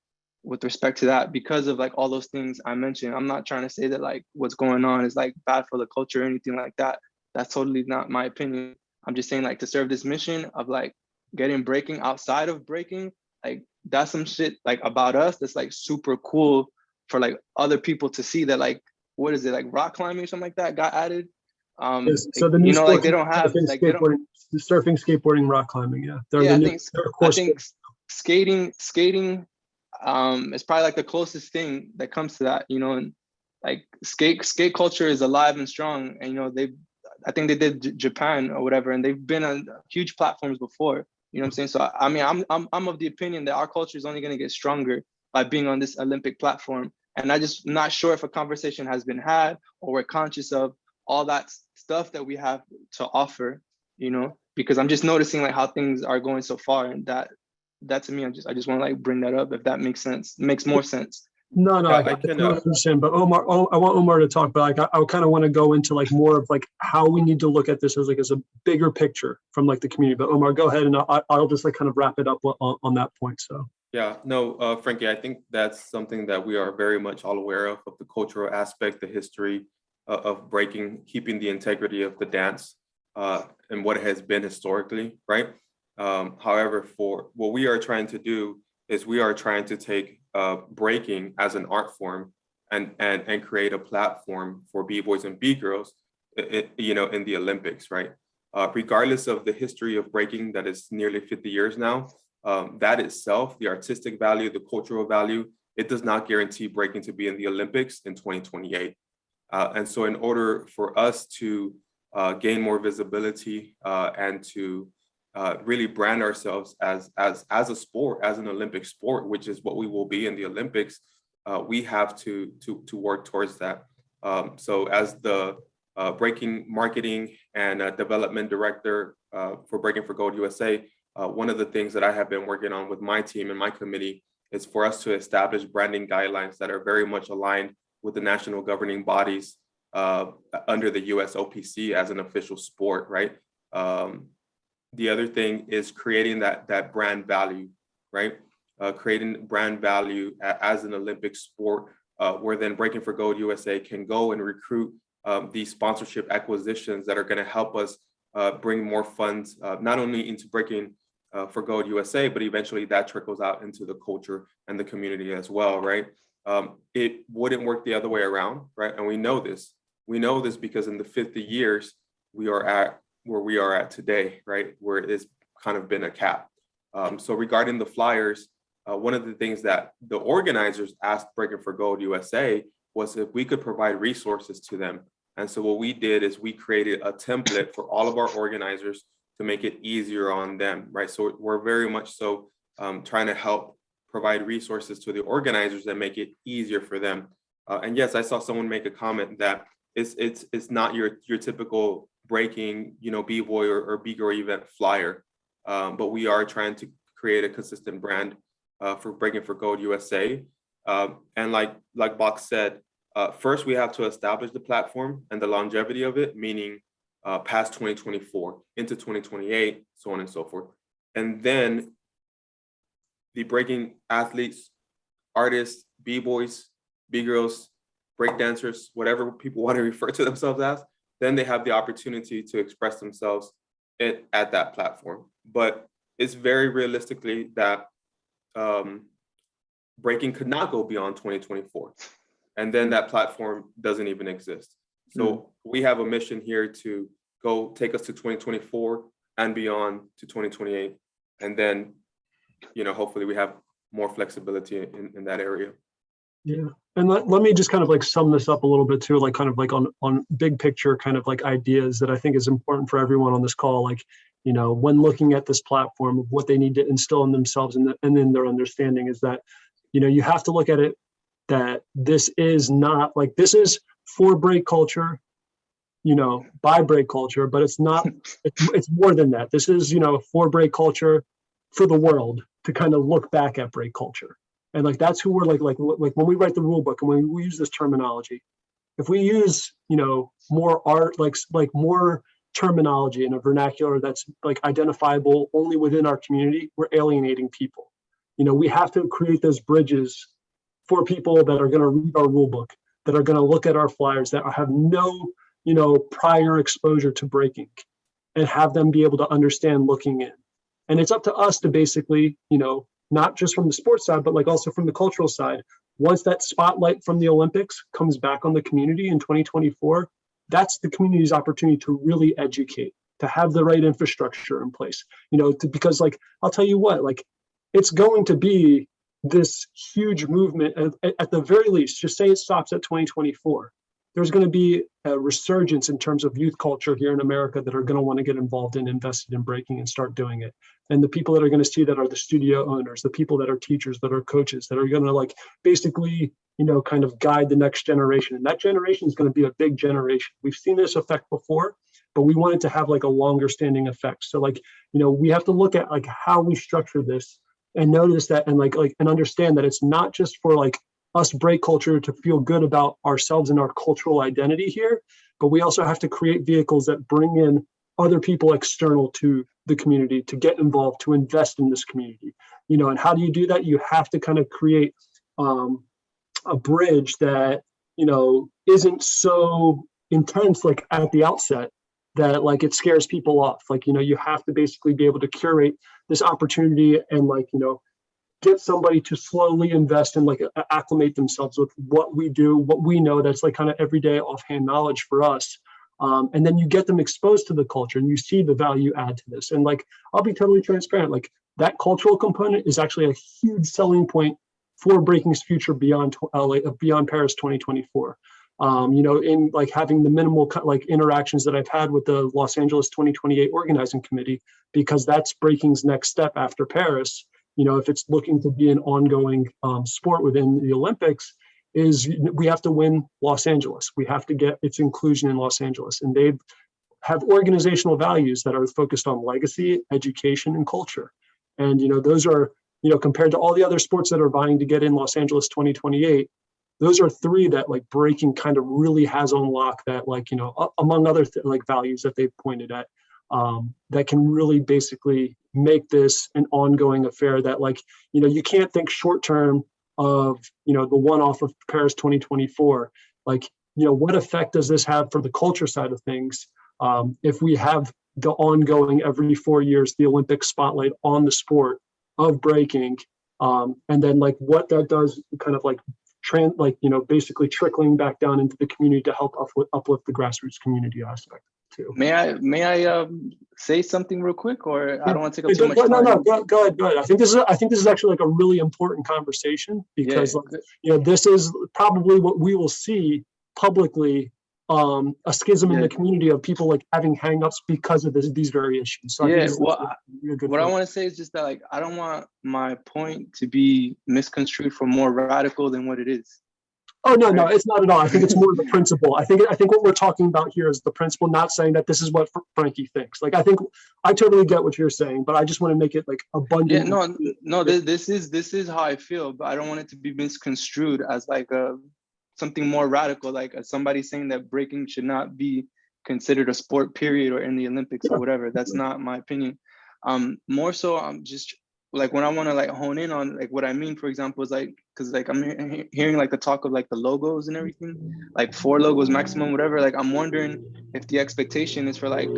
with respect to that, because of like all those things I mentioned. I'm not trying to say that like what's going on is like bad for the culture or anything like that. That's totally not my opinion. I'm just saying, like, to serve this mission of like getting breaking outside of breaking, like that's some shit like about us that's like super cool for like other people to see, that like, what is it, like rock climbing or something like that got added. Yes, so the new you know, like sports they are don't have surfing, like they don't. surfing, skateboarding, rock climbing. Yeah, they're Yeah, the I new. think They're of I course. think skating is probably like the closest thing that comes to that, you know. And like skate culture is alive and strong, and you know, I think they did Japan or whatever, and they've been on huge platforms before, you know what I'm saying. So I mean, I'm of the opinion that our culture is only going to get stronger by being on this Olympic platform. And I just not sure if a conversation has been had, or we're conscious of all that stuff that we have to offer, you know, because I'm just noticing like how things are going so far, and that to me, I just want to like bring that up, if that makes sense, makes more sense. No, Yeah, I totally understand. But Omar, I want Omar to talk, but like I kind of want to go into like more of like how we need to look at this as like as a bigger picture from like the community. But Omar, go ahead, and I'll just like kind of wrap it up on that point. So. Yeah, no, Frankie, I think that's something that we are very much all aware of the cultural aspect, the history of breaking, keeping the integrity of the dance and what it has been historically, right? However, for what we are trying to do is we are trying to take breaking as an art form and create a platform for B-boys and B-girls, you know, in the Olympics, right? Regardless of the history of breaking that is nearly 50 years now, that itself, the artistic value, the cultural value, it does not guarantee breaking to be in the Olympics in 2028. And so in order for us to gain more visibility and to really brand ourselves as a sport, as an Olympic sport, which is what we will be in the Olympics, we have to work towards that. So as the breaking marketing and development director for Breaking for Gold USA, one of the things that I have been working on with my team and my committee is for us to establish branding guidelines that are very much aligned with the national governing bodies under the US OPC as an official sport, right? The other thing is creating that brand value, right? Creating brand value as an Olympic sport, where then Breaking for Gold USA can go and recruit these sponsorship acquisitions that are going to help us bring more funds, not only into Breaking for Gold USA, but eventually that trickles out into the culture and the community as well, right? It wouldn't work the other way around, right? And we know this. We know this because in the 50 years, we are at where we are at today, right? Where it's kind of been a cap. So regarding the Flyers, one of the things that the organizers asked Breaking for Gold USA was if we could provide resources to them. And so what we did is we created a template for all of our organizers to make it easier on them, right? So we're very much so trying to help provide resources to the organizers that make it easier for them. And yes, I saw someone make a comment that it's not your typical breaking, you know, B-boy or B-girl event flyer, but we are trying to create a consistent brand for Breaking for Gold USA. And like Box said, first we have to establish the platform and the longevity of it, meaning past 2024 into 2028, so on and so forth. And then the breaking athletes, artists, b-boys, b-girls, breakdancers, whatever people want to refer to themselves as, then they have the opportunity to express themselves at that platform. But it's very realistically that breaking could not go beyond 2024. And then that platform doesn't even exist. So we have a mission here to go take us to 2024 and beyond to 2028. And then, hopefully we have more flexibility in that area. Yeah. And let me just kind of like sum this up a little bit too, like kind of like on big picture kind of like ideas that I think is important for everyone on this call. Like, when looking at this platform, of what they need to instill in themselves and in their understanding is that, you have to look at it that this is not like, this is for break culture, by break culture, but it's not, it's more than that. This is, for break culture for the world to kind of look back at break culture. And like, that's who we're like when we write the rule book and when we use this terminology, if we use, more art, like more terminology in a vernacular that's like identifiable only within our community, we're alienating people. We have to create those bridges for people that are going to read our rule book, that are going to look at our flyers, that have no, prior exposure to breaking, and have them be able to understand looking in. And it's up to us to basically, not just from the sports side, but like also from the cultural side, once that spotlight from the Olympics comes back on the community in 2024, that's the community's opportunity to really educate, to have the right infrastructure in place, because like, I'll tell you what, like, it's going to be this huge movement at the very least. Just say it stops at 2024. There's going to be a resurgence in terms of youth culture here in America that are going to want to get involved and invested in breaking and start doing it. And the people that are going to see that are the studio owners, the people that are teachers, that are coaches, that are going to like basically, kind of guide the next generation. And that generation is going to be a big generation. We've seen this effect before, but we want it to have like a longer standing effect. So like, we have to look at like how we structure this and notice that and and understand that it's not just for like us break culture to feel good about ourselves and our cultural identity here, but we also have to create vehicles that bring in other people external to the community to get involved, to invest in this community. And how do you do that? You have to kind of create a bridge that, isn't so intense like at the outset that like it scares people off. Like, you have to basically be able to curate this opportunity and like, get somebody to slowly invest and like acclimate themselves with what we do, what we know, that's like kind of everyday offhand knowledge for us. And then you get them exposed to the culture and you see the value add to this. And like, I'll be totally transparent, like that cultural component is actually a huge selling point for Breaking's future beyond Paris 2024. In like having the minimal like interactions that I've had with the Los Angeles 2028 organizing committee, because that's Breaking's next step after Paris. If it's looking to be an ongoing sport within the Olympics, is we have to win Los Angeles. We have to get its inclusion in Los Angeles. And they have organizational values that are focused on legacy, education, and culture. And, those are, compared to all the other sports that are vying to get in Los Angeles 2028, those are three that like Breaking kind of really has on lock that like, among other like values that they've pointed at, that can really basically make this an ongoing affair that like, you can't think short term of, the one-off of Paris 2024. Like, what effect does this have for the culture side of things? If we have the ongoing every 4 years, the Olympic spotlight on the sport of breaking, and then like what that does kind of like basically trickling back down into the community to help uplift the grassroots community aspect too. May I say something real quick, or I don't want to take up too much time? No, go ahead. I think this is actually like a really important conversation because this is probably what we will see publicly, a schism in the community of people like having hangups because of these very issues. So what I want to say is just that like I don't want my point to be misconstrued for more radical than what it is. Oh, no, it's not at all. I think it's more the principle. I think what we're talking about here is the principle, not saying that this is what Frankie thinks. Like, I think I totally get what you're saying, but I just want to make it like abundant. Yeah, no, this is how I feel, but I don't want it to be misconstrued as like something more radical, like somebody saying that breaking should not be considered a sport, period, or in the Olympics or whatever. That's not my opinion. More so, I'm just like, when I want to like hone in on like what I mean, for example, is like, because like I'm hearing like the talk of like the logos and everything, like 4 logos maximum, whatever. Like, I'm wondering if the expectation is for like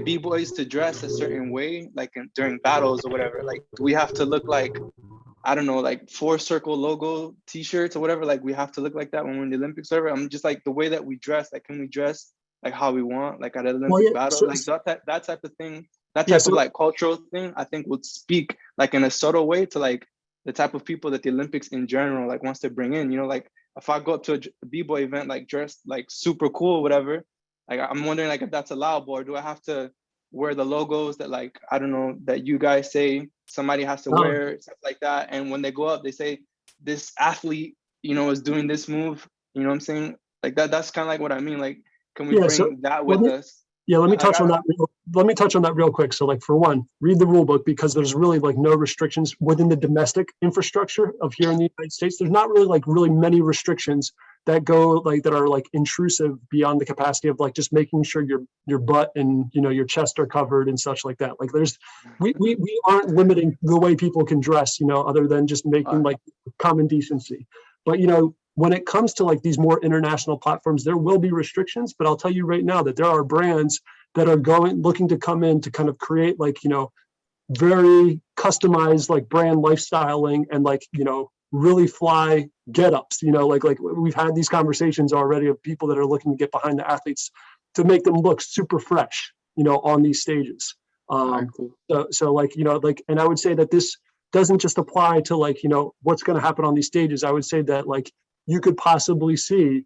b-boys to dress a certain way, like during battles or whatever. Like, do we have to look like, I don't know, like 4 circle logo t-shirts or whatever? Like, we have to look like that when we're in the Olympics or whatever? I'm just like, the way that we dress, like, can we dress like how we want, like at an Olympic battle? Like that type of thing, that type of like cultural thing, I think would speak like in a subtle way to like the type of people that the Olympics in general like wants to bring in. You know, like if I go up to a b-boy event like dressed like super cool, whatever, like I'm wondering like if that's allowable, or do I have to wear the logos that like, I don't know, that you guys say somebody has to wear, stuff like that. And when they go up, they say this athlete, you know, is doing this move. You know what I'm saying? Like that's kind of like what I mean. Like, can we bring that with us? Yeah, let me touch on that. Let me touch on that real quick. So, like, for one, read the rule book, because there's really like no restrictions within the domestic infrastructure of here in the United States. There's not really many restrictions that go like that are like intrusive beyond the capacity of like just making sure your butt and your chest are covered and such like that. Like, we aren't limiting the way people can dress, other than just making like common decency. But when it comes to like these more international platforms, there will be restrictions, but I'll tell you right now that there are brands that are looking to come in to kind of create like, very customized like brand lifestyling and like, really fly get-ups, like we've had these conversations already of people that are looking to get behind the athletes to make them look super fresh, on these stages. So like, and I would say that this doesn't just apply to like, what's going to happen on these stages. I would say that like, you could possibly see,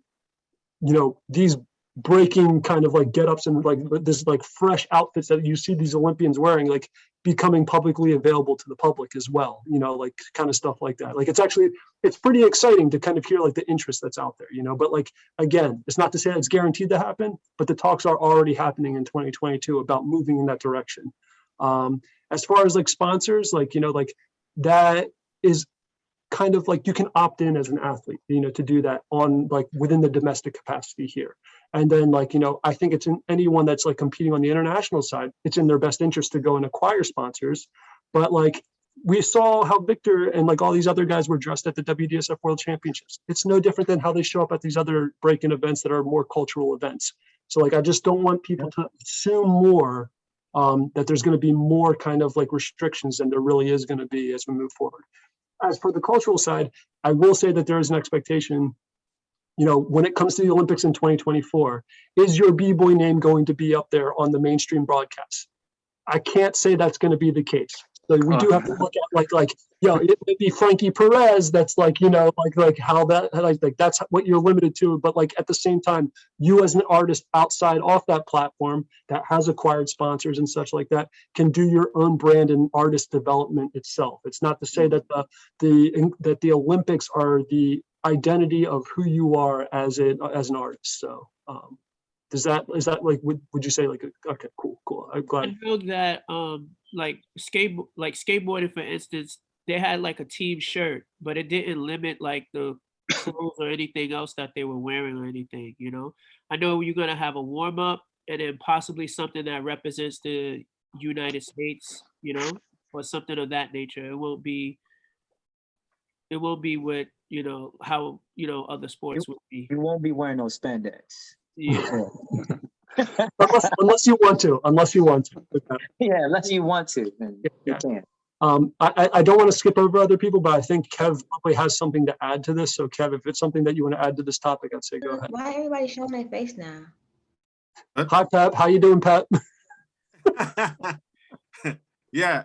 these breaking kind of like get-ups and like this like fresh outfits that you see these Olympians wearing, like becoming publicly available to the public as well, like kind of stuff like that. Like, it's pretty exciting to kind of hear like the interest that's out there, but like, again, it's not to say it's guaranteed to happen, but the talks are already happening in 2022 about moving in that direction. As far as like sponsors, like, like that is kind of like you can opt in as an athlete, to do that on like within the domestic capacity here. And then like, I think it's in anyone that's like competing on the international side, it's in their best interest to go and acquire sponsors. But like we saw how Victor and like all these other guys were dressed at the WDSF World Championships. It's no different than how they show up at these other break-in events that are more cultural events. So like, I just don't want people to assume more that there's going to be more kind of like restrictions than there really is going to be as we move forward. As for the cultural side, I will say that there is an expectation, when it comes to the Olympics in 2024, is your b-boy name going to be up there on the mainstream broadcast? I can't say that's going to be the case. So we do have to look at it may be Frankie Perez. That's like, like how that, like that's what you're limited to. But like at the same time, you as an artist outside off that platform that has acquired sponsors and such like that can do your own brand and artist development itself. It's not to say that the Olympics are the identity of who you are as an artist. So is that like, would you say like, okay, cool. I'm glad. I know that like skateboarding, for instance, they had like a team shirt, but it didn't limit like the clothes or anything else that they were wearing or anything, I know you're gonna have a warm up and then possibly something that represents the United States, or something of that nature. It won't be what, how, other sports would be. You won't be wearing no spandex. Yeah. unless you want to. Yeah, unless you want to, then you can. I don't want to skip over other people, but I think Kev probably has something to add to this. So Kev, if it's something that you want to add to this topic, I'd say go ahead. Why everybody showing their face now? Hi, Pep. How you doing, Pep? Yeah,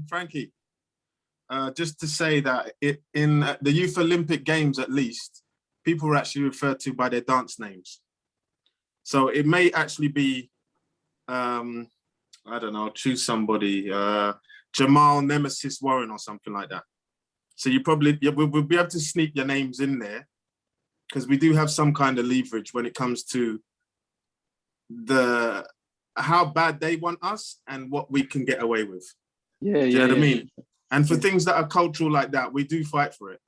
Frankie, just to say that in the Youth Olympic Games, at least, people were actually referred to by their dance names. So it may actually be, I don't know, choose somebody, Jamal Nemesis Warren or something like that. So you probably, we'll be able to sneak your names in there because we do have some kind of leverage when it comes to how bad they want us and what we can get away with. Yeah, Do you know what I mean? And for things that are cultural like that, we do fight for it.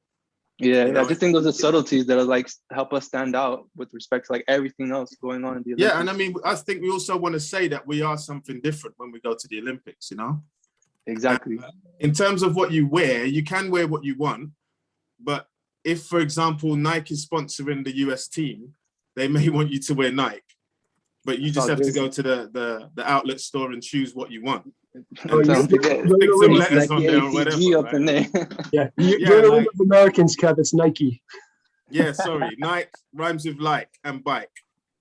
Yeah, You know? I just think those are subtleties that are like help us stand out with respect to like everything else going on in the Olympics. Yeah, and I mean, I think we also want to say that we are something different when we go to the Olympics, you know? Exactly. In terms of what you wear, you can wear what you want, but if, for example, Nike is sponsoring the US team, they may want you to wear Nike, but you just have to go to the outlet store and choose what you want. Oh, Stick some letters on there or whatever. Up in there. Yeah, you're in a room of Americans, Kev. It's Nike. Yeah, sorry, Nike rhymes with like and bike,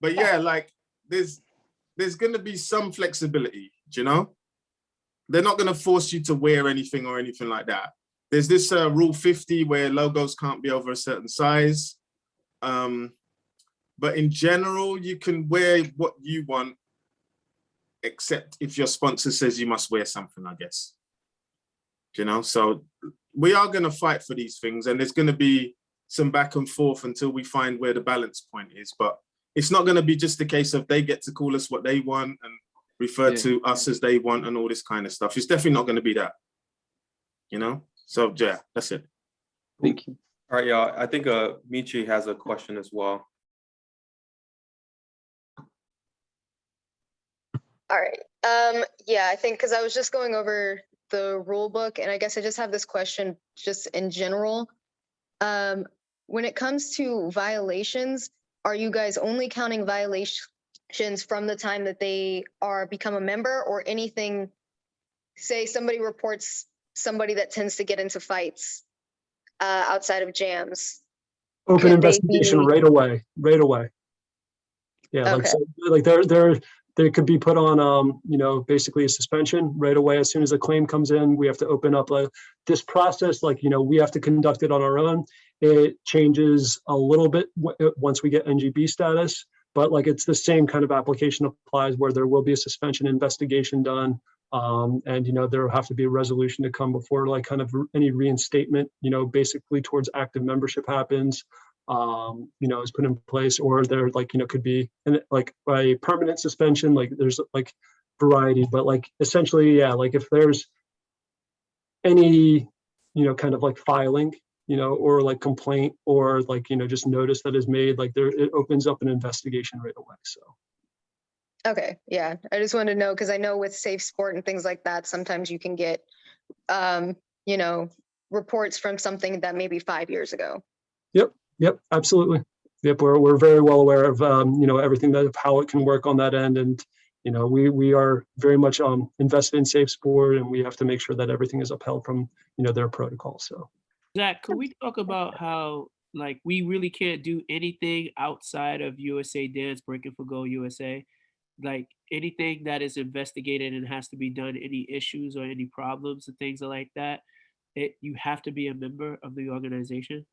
but yeah, like there's gonna be some flexibility, do you know? They're not gonna force you to wear anything or anything like that. There's this rule 50 where logos can't be over a certain size. But in general, you can wear what you want, except if your sponsor says you must wear something, I guess. You know, so we are going to fight for these things, and there's going to be some back and forth until we find where the balance point is. But it's not going to be just a case of they get to call us what they want and refer to us as they want and all this kind of stuff. It's definitely not going to be that, you know? So yeah, that's it. Thank you. All right, y'all. I think Michi has a question as well. All right. Yeah, I think because I was just going over the rule book, and I guess I just have this question just in general. When it comes to violations, are you guys only counting violations from the time that they are become a member, or anything? Say somebody reports somebody that tends to get into fights outside of jams. Open investigation right away. Yeah, Okay. like they could be put on, you know, basically a suspension right away. As soon as a claim comes in, we have to open up this process. Like, you know, we have to conduct it on our own. It changes a little bit once we get NGB status, but like it's the same kind of application applies where there will be a suspension investigation done. And, you know, there will have to be a resolution to come before like kind of any reinstatement, you know, basically towards active membership happens. You know, is put in place, or there like, you know, could be like a permanent suspension, like there's like variety, but like essentially, yeah, like if there's any, you know, kind of like filing, you know, or like complaint or like, you know, just notice that is made, like it opens up an investigation right away. So. Okay, yeah, I just wanted to know because I know with safe sport and things like that, sometimes you can get, you know, reports from something that maybe 5 years ago. Yep, absolutely. Yep, we're very well aware of you know, everything that of how it can work on that end, and you know, we are very much invested in safe sport, and we have to make sure that everything is upheld from, you know, their protocol. So, Zach, could we talk about how like we really can't do anything outside of USA Dance Breaking for Goal USA? Like anything that is investigated and has to be done, any issues or any problems and things like that, you have to be a member of the organization.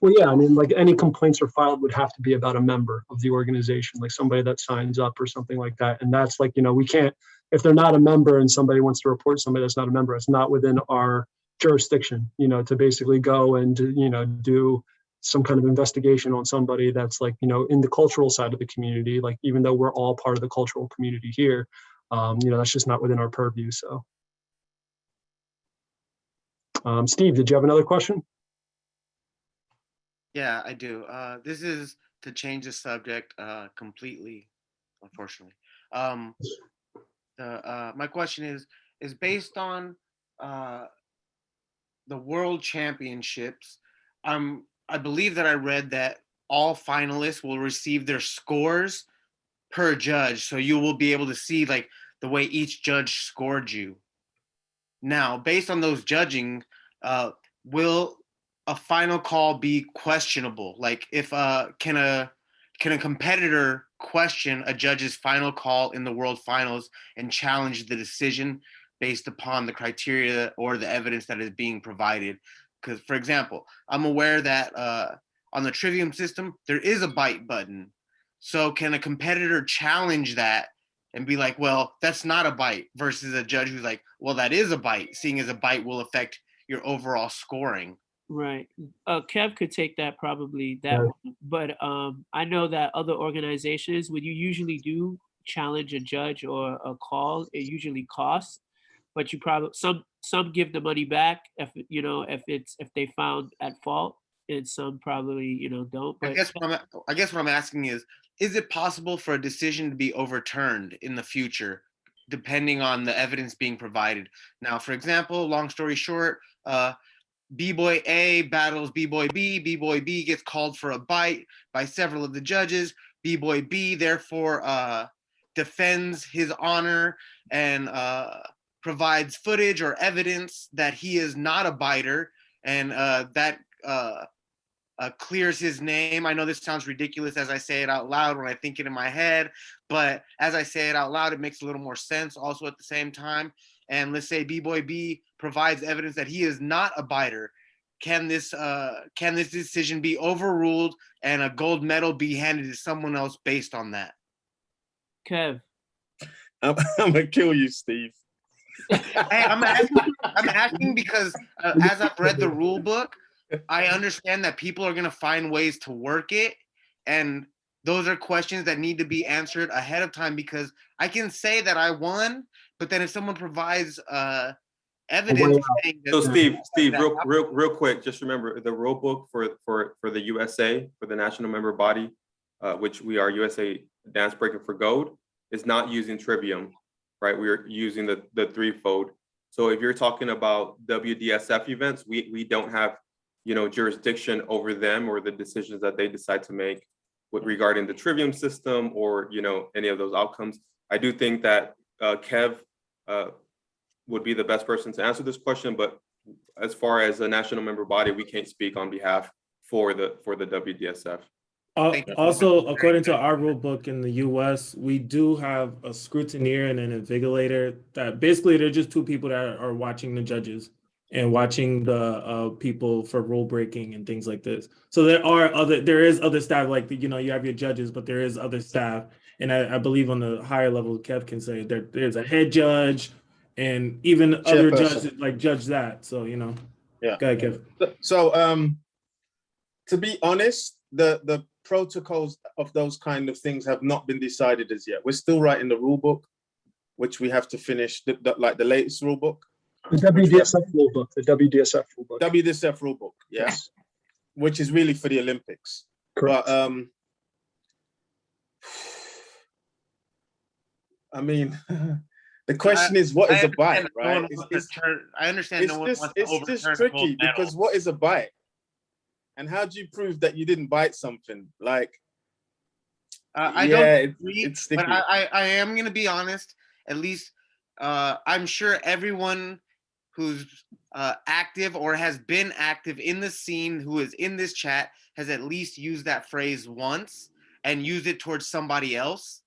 well, yeah, I mean, like any complaints are filed would have to be about a member of the organization, like somebody that signs up or something like that. And that's like, you know, we can't, if they're not a member and somebody wants to report somebody that's not a member, it's not within our jurisdiction, you know, to basically go and, you know, do some kind of investigation on somebody that's like, you know, in the cultural side of the community, like even though we're all part of the cultural community here, you know, that's just not within our purview. So, Steve, did you have another question? Yeah, I do. This is to change the subject completely, unfortunately. My question is based on the World Championships. I believe that I read that all finalists will receive their scores per judge, so you will be able to see like the way each judge scored you. Now, based on those judging, will a final call be questionable? Like, if can a competitor question a judge's final call in the World Finals and challenge the decision based upon the criteria or the evidence that is being provided? Because, for example, I'm aware that on the Trivium system there is a bite button. So, can a competitor challenge that and be like, well, that's not a bite, versus a judge who's like, well, that is a bite, seeing as a bite will affect your overall scoring. Right. Kev could take that probably that one. But I know that other organizations, when you usually do challenge a judge or a call, it usually costs, but you probably some give the money back if if they found at fault, and some probably don't. But I guess what I'm asking is it possible for a decision to be overturned in the future, depending on the evidence being provided? Now, for example, long story short, B-Boy A battles B-Boy B. B-Boy B gets called for a bite by several of the judges. B-Boy B therefore defends his honor and provides footage or evidence that he is not a biter, and that clears his name. I know this sounds ridiculous as I say it out loud when I think it in my head, but as I say it out loud, it makes a little more sense also at the same time. And let's say B-Boy B provides evidence that he is not a biter. Can this decision be overruled and a gold medal be handed to someone else based on that? Kev. I'm gonna kill you, Steve. I'm asking because as I've read the rule book, I understand that people are gonna find ways to work it, and those are questions that need to be answered ahead of time, because I can say that I won, but then if someone provides evidence saying that— So Steve, real quick, just remember the rule book for the USA, for the national member body, which we are USA Dance Breaking for Gold, is not using trivium, right? We're using the threefold. So if you're talking about WDSF events, we don't have jurisdiction over them or the decisions that they decide to make with regarding the trivium system or any of those outcomes. I do think that Kev would be the best person to answer this question, but as far as a national member body, we can't speak on behalf for the WDSF. Also, according to our rule book in the US, we do have a scrutineer and an invigilator that basically they're just two people that are watching the judges and watching the people for rule breaking and things like this. So there is other staff, like you have your judges, but there is other staff. And I believe on the higher level, Kev can say there's a head judge and even other judges like judge that. So Yeah. Go ahead, Kev. So to be honest, the protocols of those kind of things have not been decided as yet. We're still writing the rule book, which we have to finish, like the latest rule book. The WDSF rule book. The WDSF rule book. WDSF rule book, yes. Which is really for the Olympics. Correct. But I mean, the question is, what is a bite, right? I understand no one wants to overturn. It's just tricky because what is a bite? And how do you prove that you didn't bite something? Like, I don't agree, it's sticky. But I am going to be honest. At least I'm sure everyone who's active or has been active in the scene who is in this chat has at least used that phrase once and used it towards somebody else.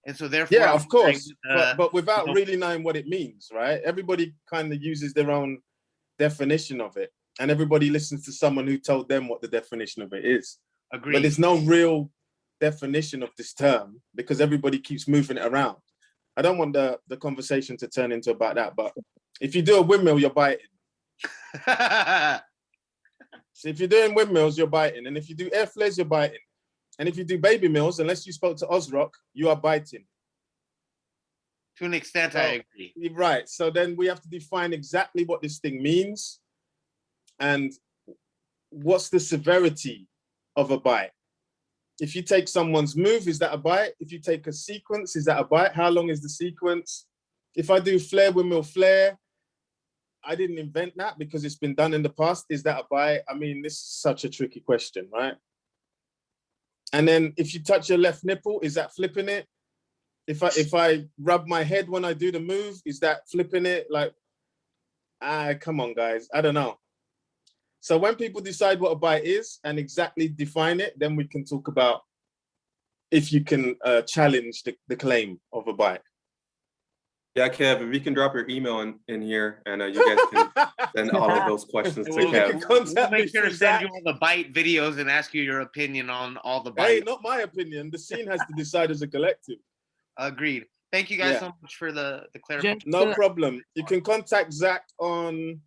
And so therefore, yeah, of course, but without really knowing what it means, right? Everybody kind of uses their own definition of it. And everybody listens to someone who told them what the definition of it is. Agreed. But there's no real definition of this term because everybody keeps moving it around. I don't want the conversation to turn into about that, but if you do a windmill, you're biting. So if you're doing windmills, you're biting. And if you do air flares, you're biting. And if you do baby mills, unless you spoke to Ozrock, you are biting. To an extent, I agree. Right. So then we have to define exactly what this thing means. And what's the severity of a bite? If you take someone's move, is that a bite? If you take a sequence, is that a bite? How long is the sequence? If I do flare, windmill, flare, I didn't invent that because it's been done in the past. Is that a bite? I mean, this is such a tricky question, right? And then if you touch your left nipple, is that flipping it? If I rub my head when I do the move, is that flipping it? Like, come on, guys. I don't know. So when people decide what a bite is and exactly define it, then we can talk about if you can challenge the claim of a bite. Yeah, Kev, if you can drop your email in here and you guys can send all of those questions to Kev. We'll make sure to send you all the bite videos and ask you your opinion on all the bites. Hey, not my opinion. The scene has to decide as a collective. Agreed. Thank you guys so much for the clarification. No problem. You can contact Zach on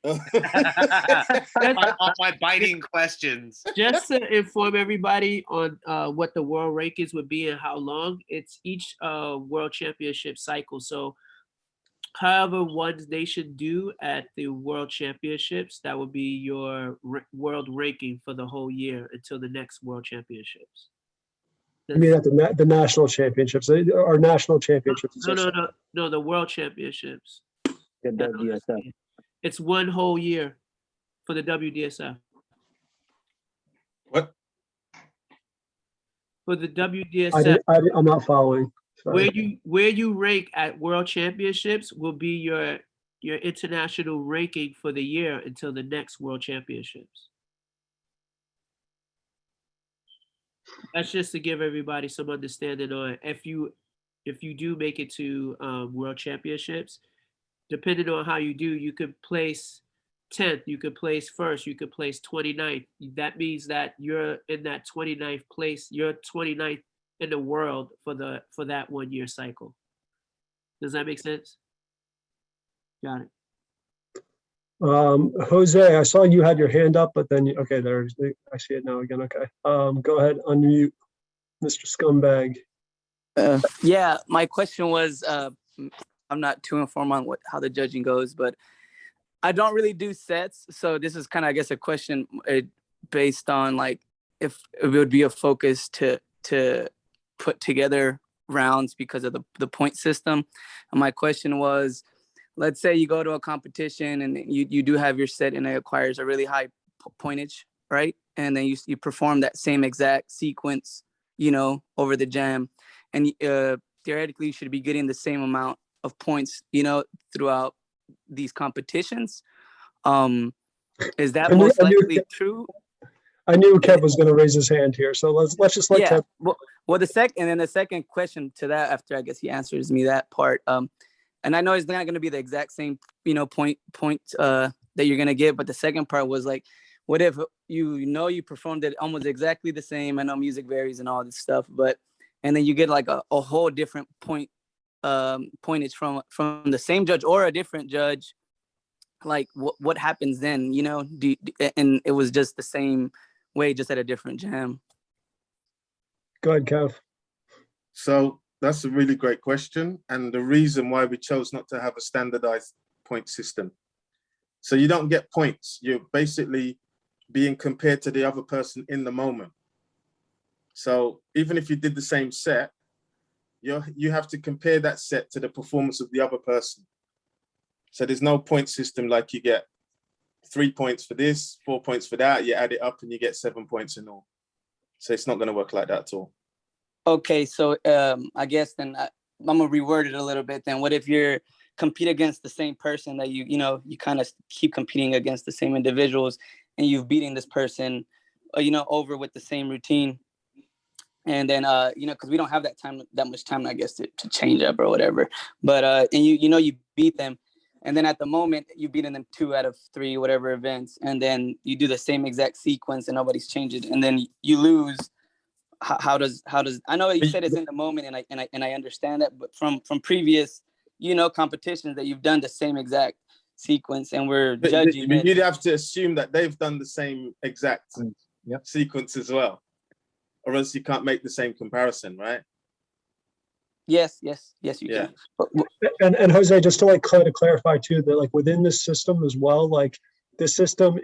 on my biting questions. Just to inform everybody on what the world rankings would be and how long, it's each world championship cycle. So however one nation do at the world championships, that would be your world ranking for the whole year until the next world championships. I mean, at the national championships, our national championships. No, the world championships. The WDSF. It's one whole year for the WDSF. What? For the WDSF. I'm not following. Sorry. Where you rank at world championships will be your international ranking for the year until the next world championships. That's just to give everybody some understanding on if you do make it to world championships, depending on how you do, you could place 10th, you could place first, you could place 29th. That means that you're in that 29th place, you're 29th in the world for that 1 year cycle. Does that make sense? Got it. Jose, I saw you had your hand up, but then, okay, I see it now again. Okay. Go ahead, unmute Mr. Scumbag. Yeah, my question was, I'm not too informed on how the judging goes, but I don't really do sets. So this is kind of, I guess, a question based on like, if it would be a focus to put together rounds because of the point system. And my question was, let's say you go to a competition and you do have your set and it acquires a really high pointage, right? And then you perform that same exact sequence, over the jam. And theoretically, you should be getting the same amount of points, throughout these competitions. Is that most likely true? I knew Kev was going to raise his hand here, so let's just let Kev. Well, the second question to that, after I guess he answers me that part, and I know it's not going to be the exact same, point that you're going to get, but the second part was like, what if you performed it almost exactly the same? I know music varies and all this stuff, and then you get like a whole different pointage from the same judge or a different judge. Like what happens then? And it was just the same way, just at a different jam. Go ahead, Kev. So that's a really great question, and the reason why we chose not to have a standardized point system. So you don't get points. You're basically being compared to the other person in the moment. So even if you did the same set, you have to compare that set to the performance of the other person. So there's no point system like you get 3 points for this, 4 points for that. You add it up and you get 7 points in all. So it's not going to work like that at all. Okay, so I guess then I'm gonna reword it a little bit. Then what if you're compete against the same person that you kind of keep competing against the same individuals, and you've beaten this person, over with the same routine, and then because we don't have that much time, I guess, to change up or whatever. But and you beat them, and then at the moment you've beaten them 2 out of 3 whatever events, and then you do the same exact sequence and nobody's changed it, and then you lose. How does I know you said it's in the moment, and I understand that, but from previous competitions that you've done the same exact sequence and we're judging you'd have to assume that they've done the same exact sequence as well, or else you can't make the same comparison, right? Yes, you can. And Jose, just to clarify too, that like within this system as well, like the system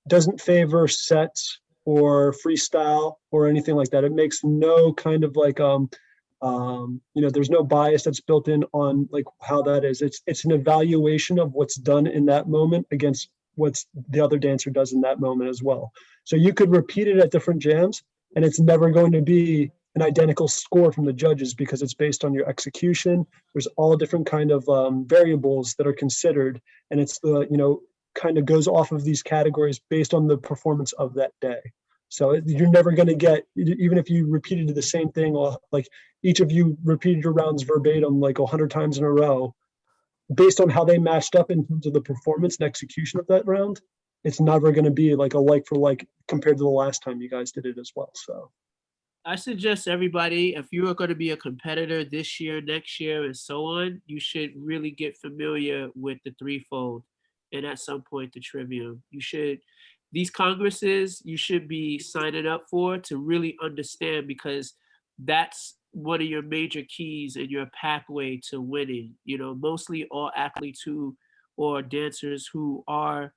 doesn't favor sets or freestyle or anything like that. It makes no kind of like there's no bias that's built in on like how that is. It's an evaluation of what's done in that moment against what the other dancer does in that moment as well. So you could repeat it at different jams, and it's never going to be an identical score from the judges because it's based on your execution. There's all different kind of variables that are considered, and it's kind of goes off of these categories based on the performance of that day. So you're never going to get, even if you repeated the same thing, or like each of you repeated your rounds verbatim like 100 times in a row, based on how they matched up in terms of the performance and execution of that round, it's never going to be like a like for like compared to the last time you guys did it as well. So I suggest everybody, if you are going to be a competitor this year, next year, and so on, you should really get familiar with the threefold. and at some point the Trivium. These congresses you should be signing up for to really understand, because that's one of your major keys in your pathway to winning. Mostly all athletes or dancers who are,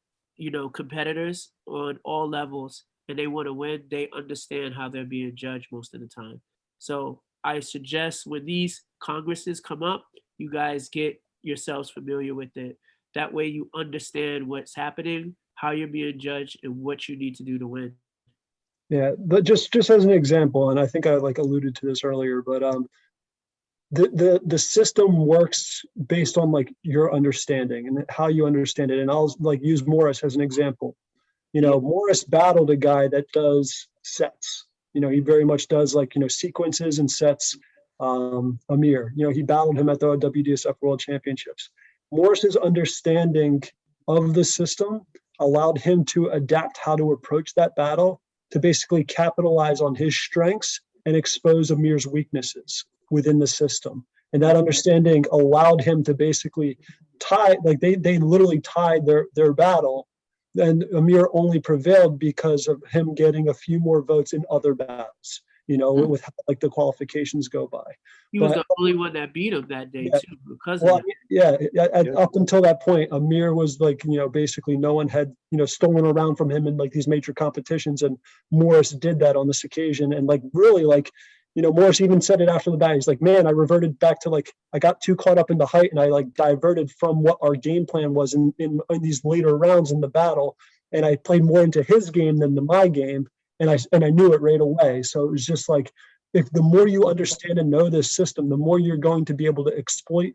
competitors on all levels and they want to win, they understand how they're being judged most of the time. So I suggest when these congresses come up, you guys get yourselves familiar with it. That way you understand what's happening, how you're being judged, and what you need to do to win. Yeah, but just as an example, and I think I alluded to this earlier, but the system works based on your understanding and how you understand it. And I'll use Morris as an example. Morris battled a guy that does sets. He very much does sequences and sets. Amir, he battled him at the WDSF World Championships. Morris's understanding of the system allowed him to adapt how to approach that battle to basically capitalize on his strengths and expose Amir's weaknesses within the system. And that understanding allowed him to basically tie, they literally tied their battle, and Amir only prevailed because of him getting a few more votes in other battles, with how the qualifications go by. He was the only one that beat him that day too, because of that. Up until that point, Amir was basically no one had stolen around from him in these major competitions, and Morris did that on this occasion. And really Morris even said it after the battle. He's like, man, I reverted back to I got too caught up in the height, and I diverted from what our game plan was in these later rounds in the battle, and I played more into his game than to my game. And I knew it right away. So it was just if the more you understand and know this system, the more you're going to be able to exploit,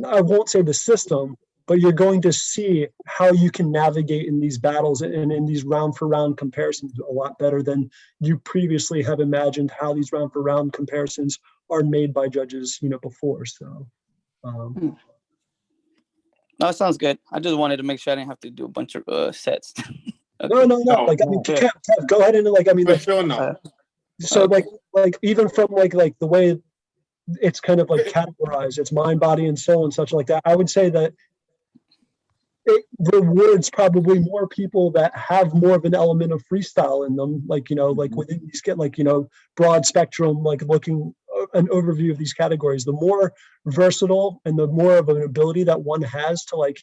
I won't say the system, but you're going to see how you can navigate in these battles and in these round for round comparisons a lot better than you previously have imagined how these round for round comparisons are made by judges, before. So. No, it sounds good. I just wanted to make sure I didn't have to do a bunch of sets. Okay. No. Kev, go ahead and so even from the way it's kind of categorized, it's mind, body, and soul and such like that. I would say that it rewards probably more people that have more of an element of freestyle in them, within these broad spectrum, looking an overview of these categories. The more versatile and the more of an ability that one has to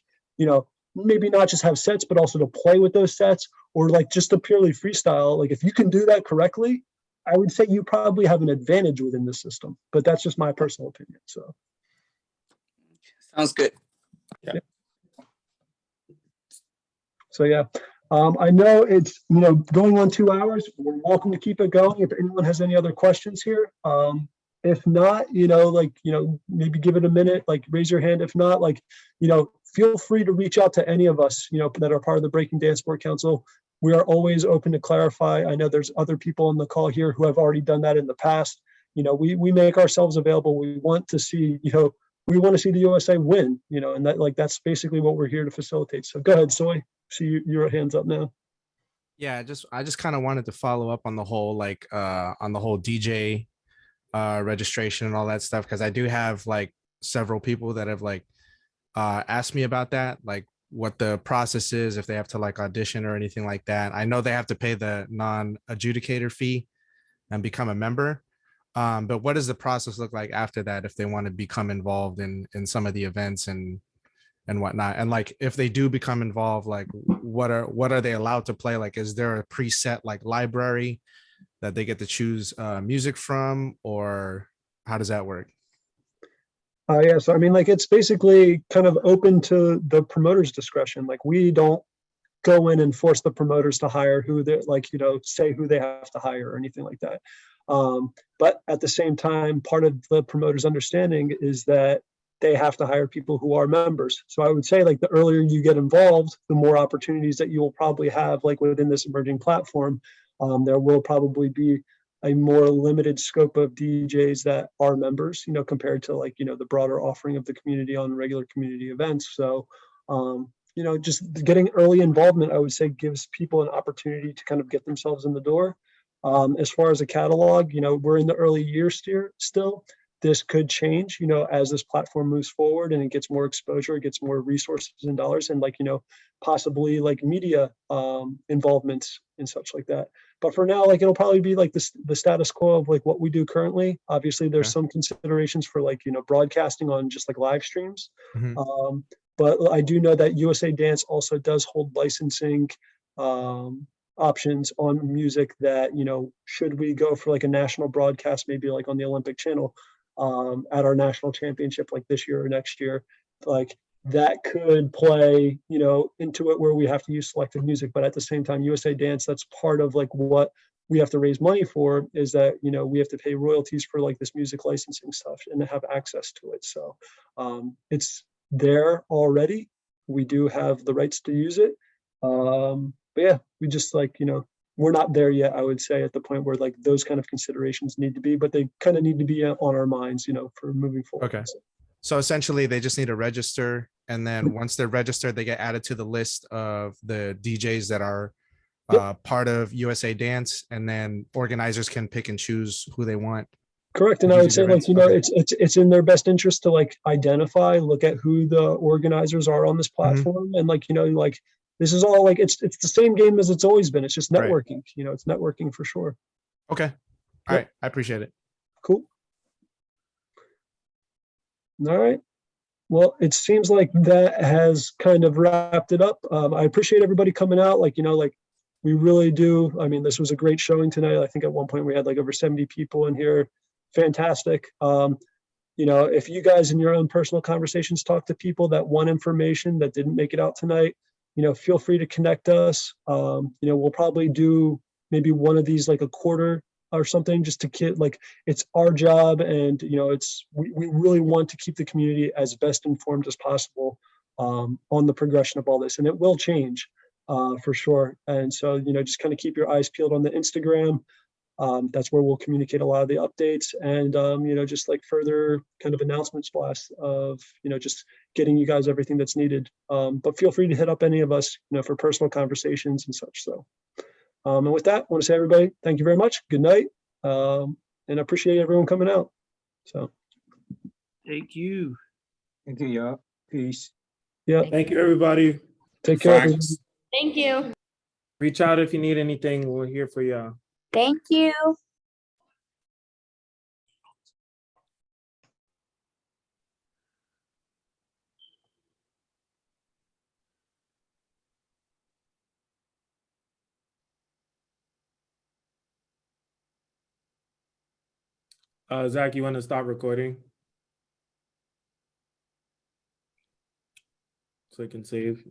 maybe not just have sets, but also to play with those sets, or just to purely freestyle. If you can do that correctly, I would say you probably have an advantage within the system, but that's just my personal opinion. So. Sounds good. Yeah. So yeah, I know it's, going on 2 hours. We're welcome to keep it going. If anyone has any other questions here, if not, maybe give it a minute, raise your hand. If not, feel free to reach out to any of us, that are part of the Breaking Dance Sport Council. We are always open to clarify. I know there's other people on the call here who have already done that in the past. We make ourselves available. We want to see, we want to see the USA win, and that's basically what we're here to facilitate. So go ahead, Soy. See your hands up now. Yeah, I just kind of wanted to follow up on the whole DJ registration and all that stuff, because I do have several people that have asked me about that, what the process is, if they have to audition or anything like that. I know they have to pay the non-adjudicator fee and become a member, but what does the process look like after that if they want to become involved in some of the events and whatnot? And if they do become involved, what are they allowed to play? Is there a preset library that they get to choose music from, or how does that work? Yeah, so I mean, it's basically kind of open to the promoter's discretion. We don't go in and force the promoters to hire who they say who they have to hire or anything like that. But at the same time, part of the promoter's understanding is that they have to hire people who are members. So I would say the earlier you get involved, the more opportunities that you will probably have within this emerging platform. There will probably be a more limited scope of DJs that are members, compared to the broader offering of the community on regular community events. So, just getting early involvement, I would say, gives people an opportunity to kind of get themselves in the door. As far as a catalog, we're in the early years still. this could change, as this platform moves forward and it gets more exposure, it gets more resources and dollars, and possibly like media involvements and such like that. But for now, it'll probably be like the status quo of like what we do currently. Obviously, there's some considerations for broadcasting on just like live streams. But I do know that USA Dance also does hold licensing options on music that, should we go for like a national broadcast, maybe like on the Olympic channel at our national championship, like this year or next year, that could play, into it where we have to use selective music. But at the same time, USA Dance, that's part of like what we have to raise money for, is that, we have to pay royalties for like this music licensing stuff and to have access to it. So it's there already. We do have the rights to use it. But yeah, we just we're not there yet, I would say, at the point where like those kind of considerations need to be, but they kind of need to be on our minds, for moving forward. Okay. So essentially they just need to register, and then once they're registered, they get added to the list of the DJs that are part of USA Dance, and then organizers can pick and choose who they want. Correct. And I would say it's in their best interest to identify, look at who the organizers are on this platform. And this is all it's the same game as it's always been. It's just networking, it's networking for sure. Okay. All right. I appreciate it. Cool. All right. Well, it seems like that has kind of wrapped it up. I appreciate everybody coming out. We really do. I mean, this was a great showing tonight. I think at one point we had over 70 people in here. Fantastic. If you guys in your own personal conversations talk to people that want information that didn't make it out tonight, feel free to connect us. We'll probably do maybe one of these a quarter or something, just to get it's our job, and we really want to keep the community as best informed as possible on the progression of all this, and it will change for sure. And so just kind of keep your eyes peeled on the Instagram. That's where we'll communicate a lot of the updates, and just further kind of announcements blast of just getting you guys everything that's needed. But feel free to hit up any of us for personal conversations and such. So and with that, I want to say, everybody, thank you very much. Good night. And I appreciate everyone coming out. So thank you. Thank you, y'all. Peace. Yeah. Thank you, everybody. Take care. Thank you. Reach out if you need anything. We're here for y'all. Thank you. Zach, you want to stop recording so I can save?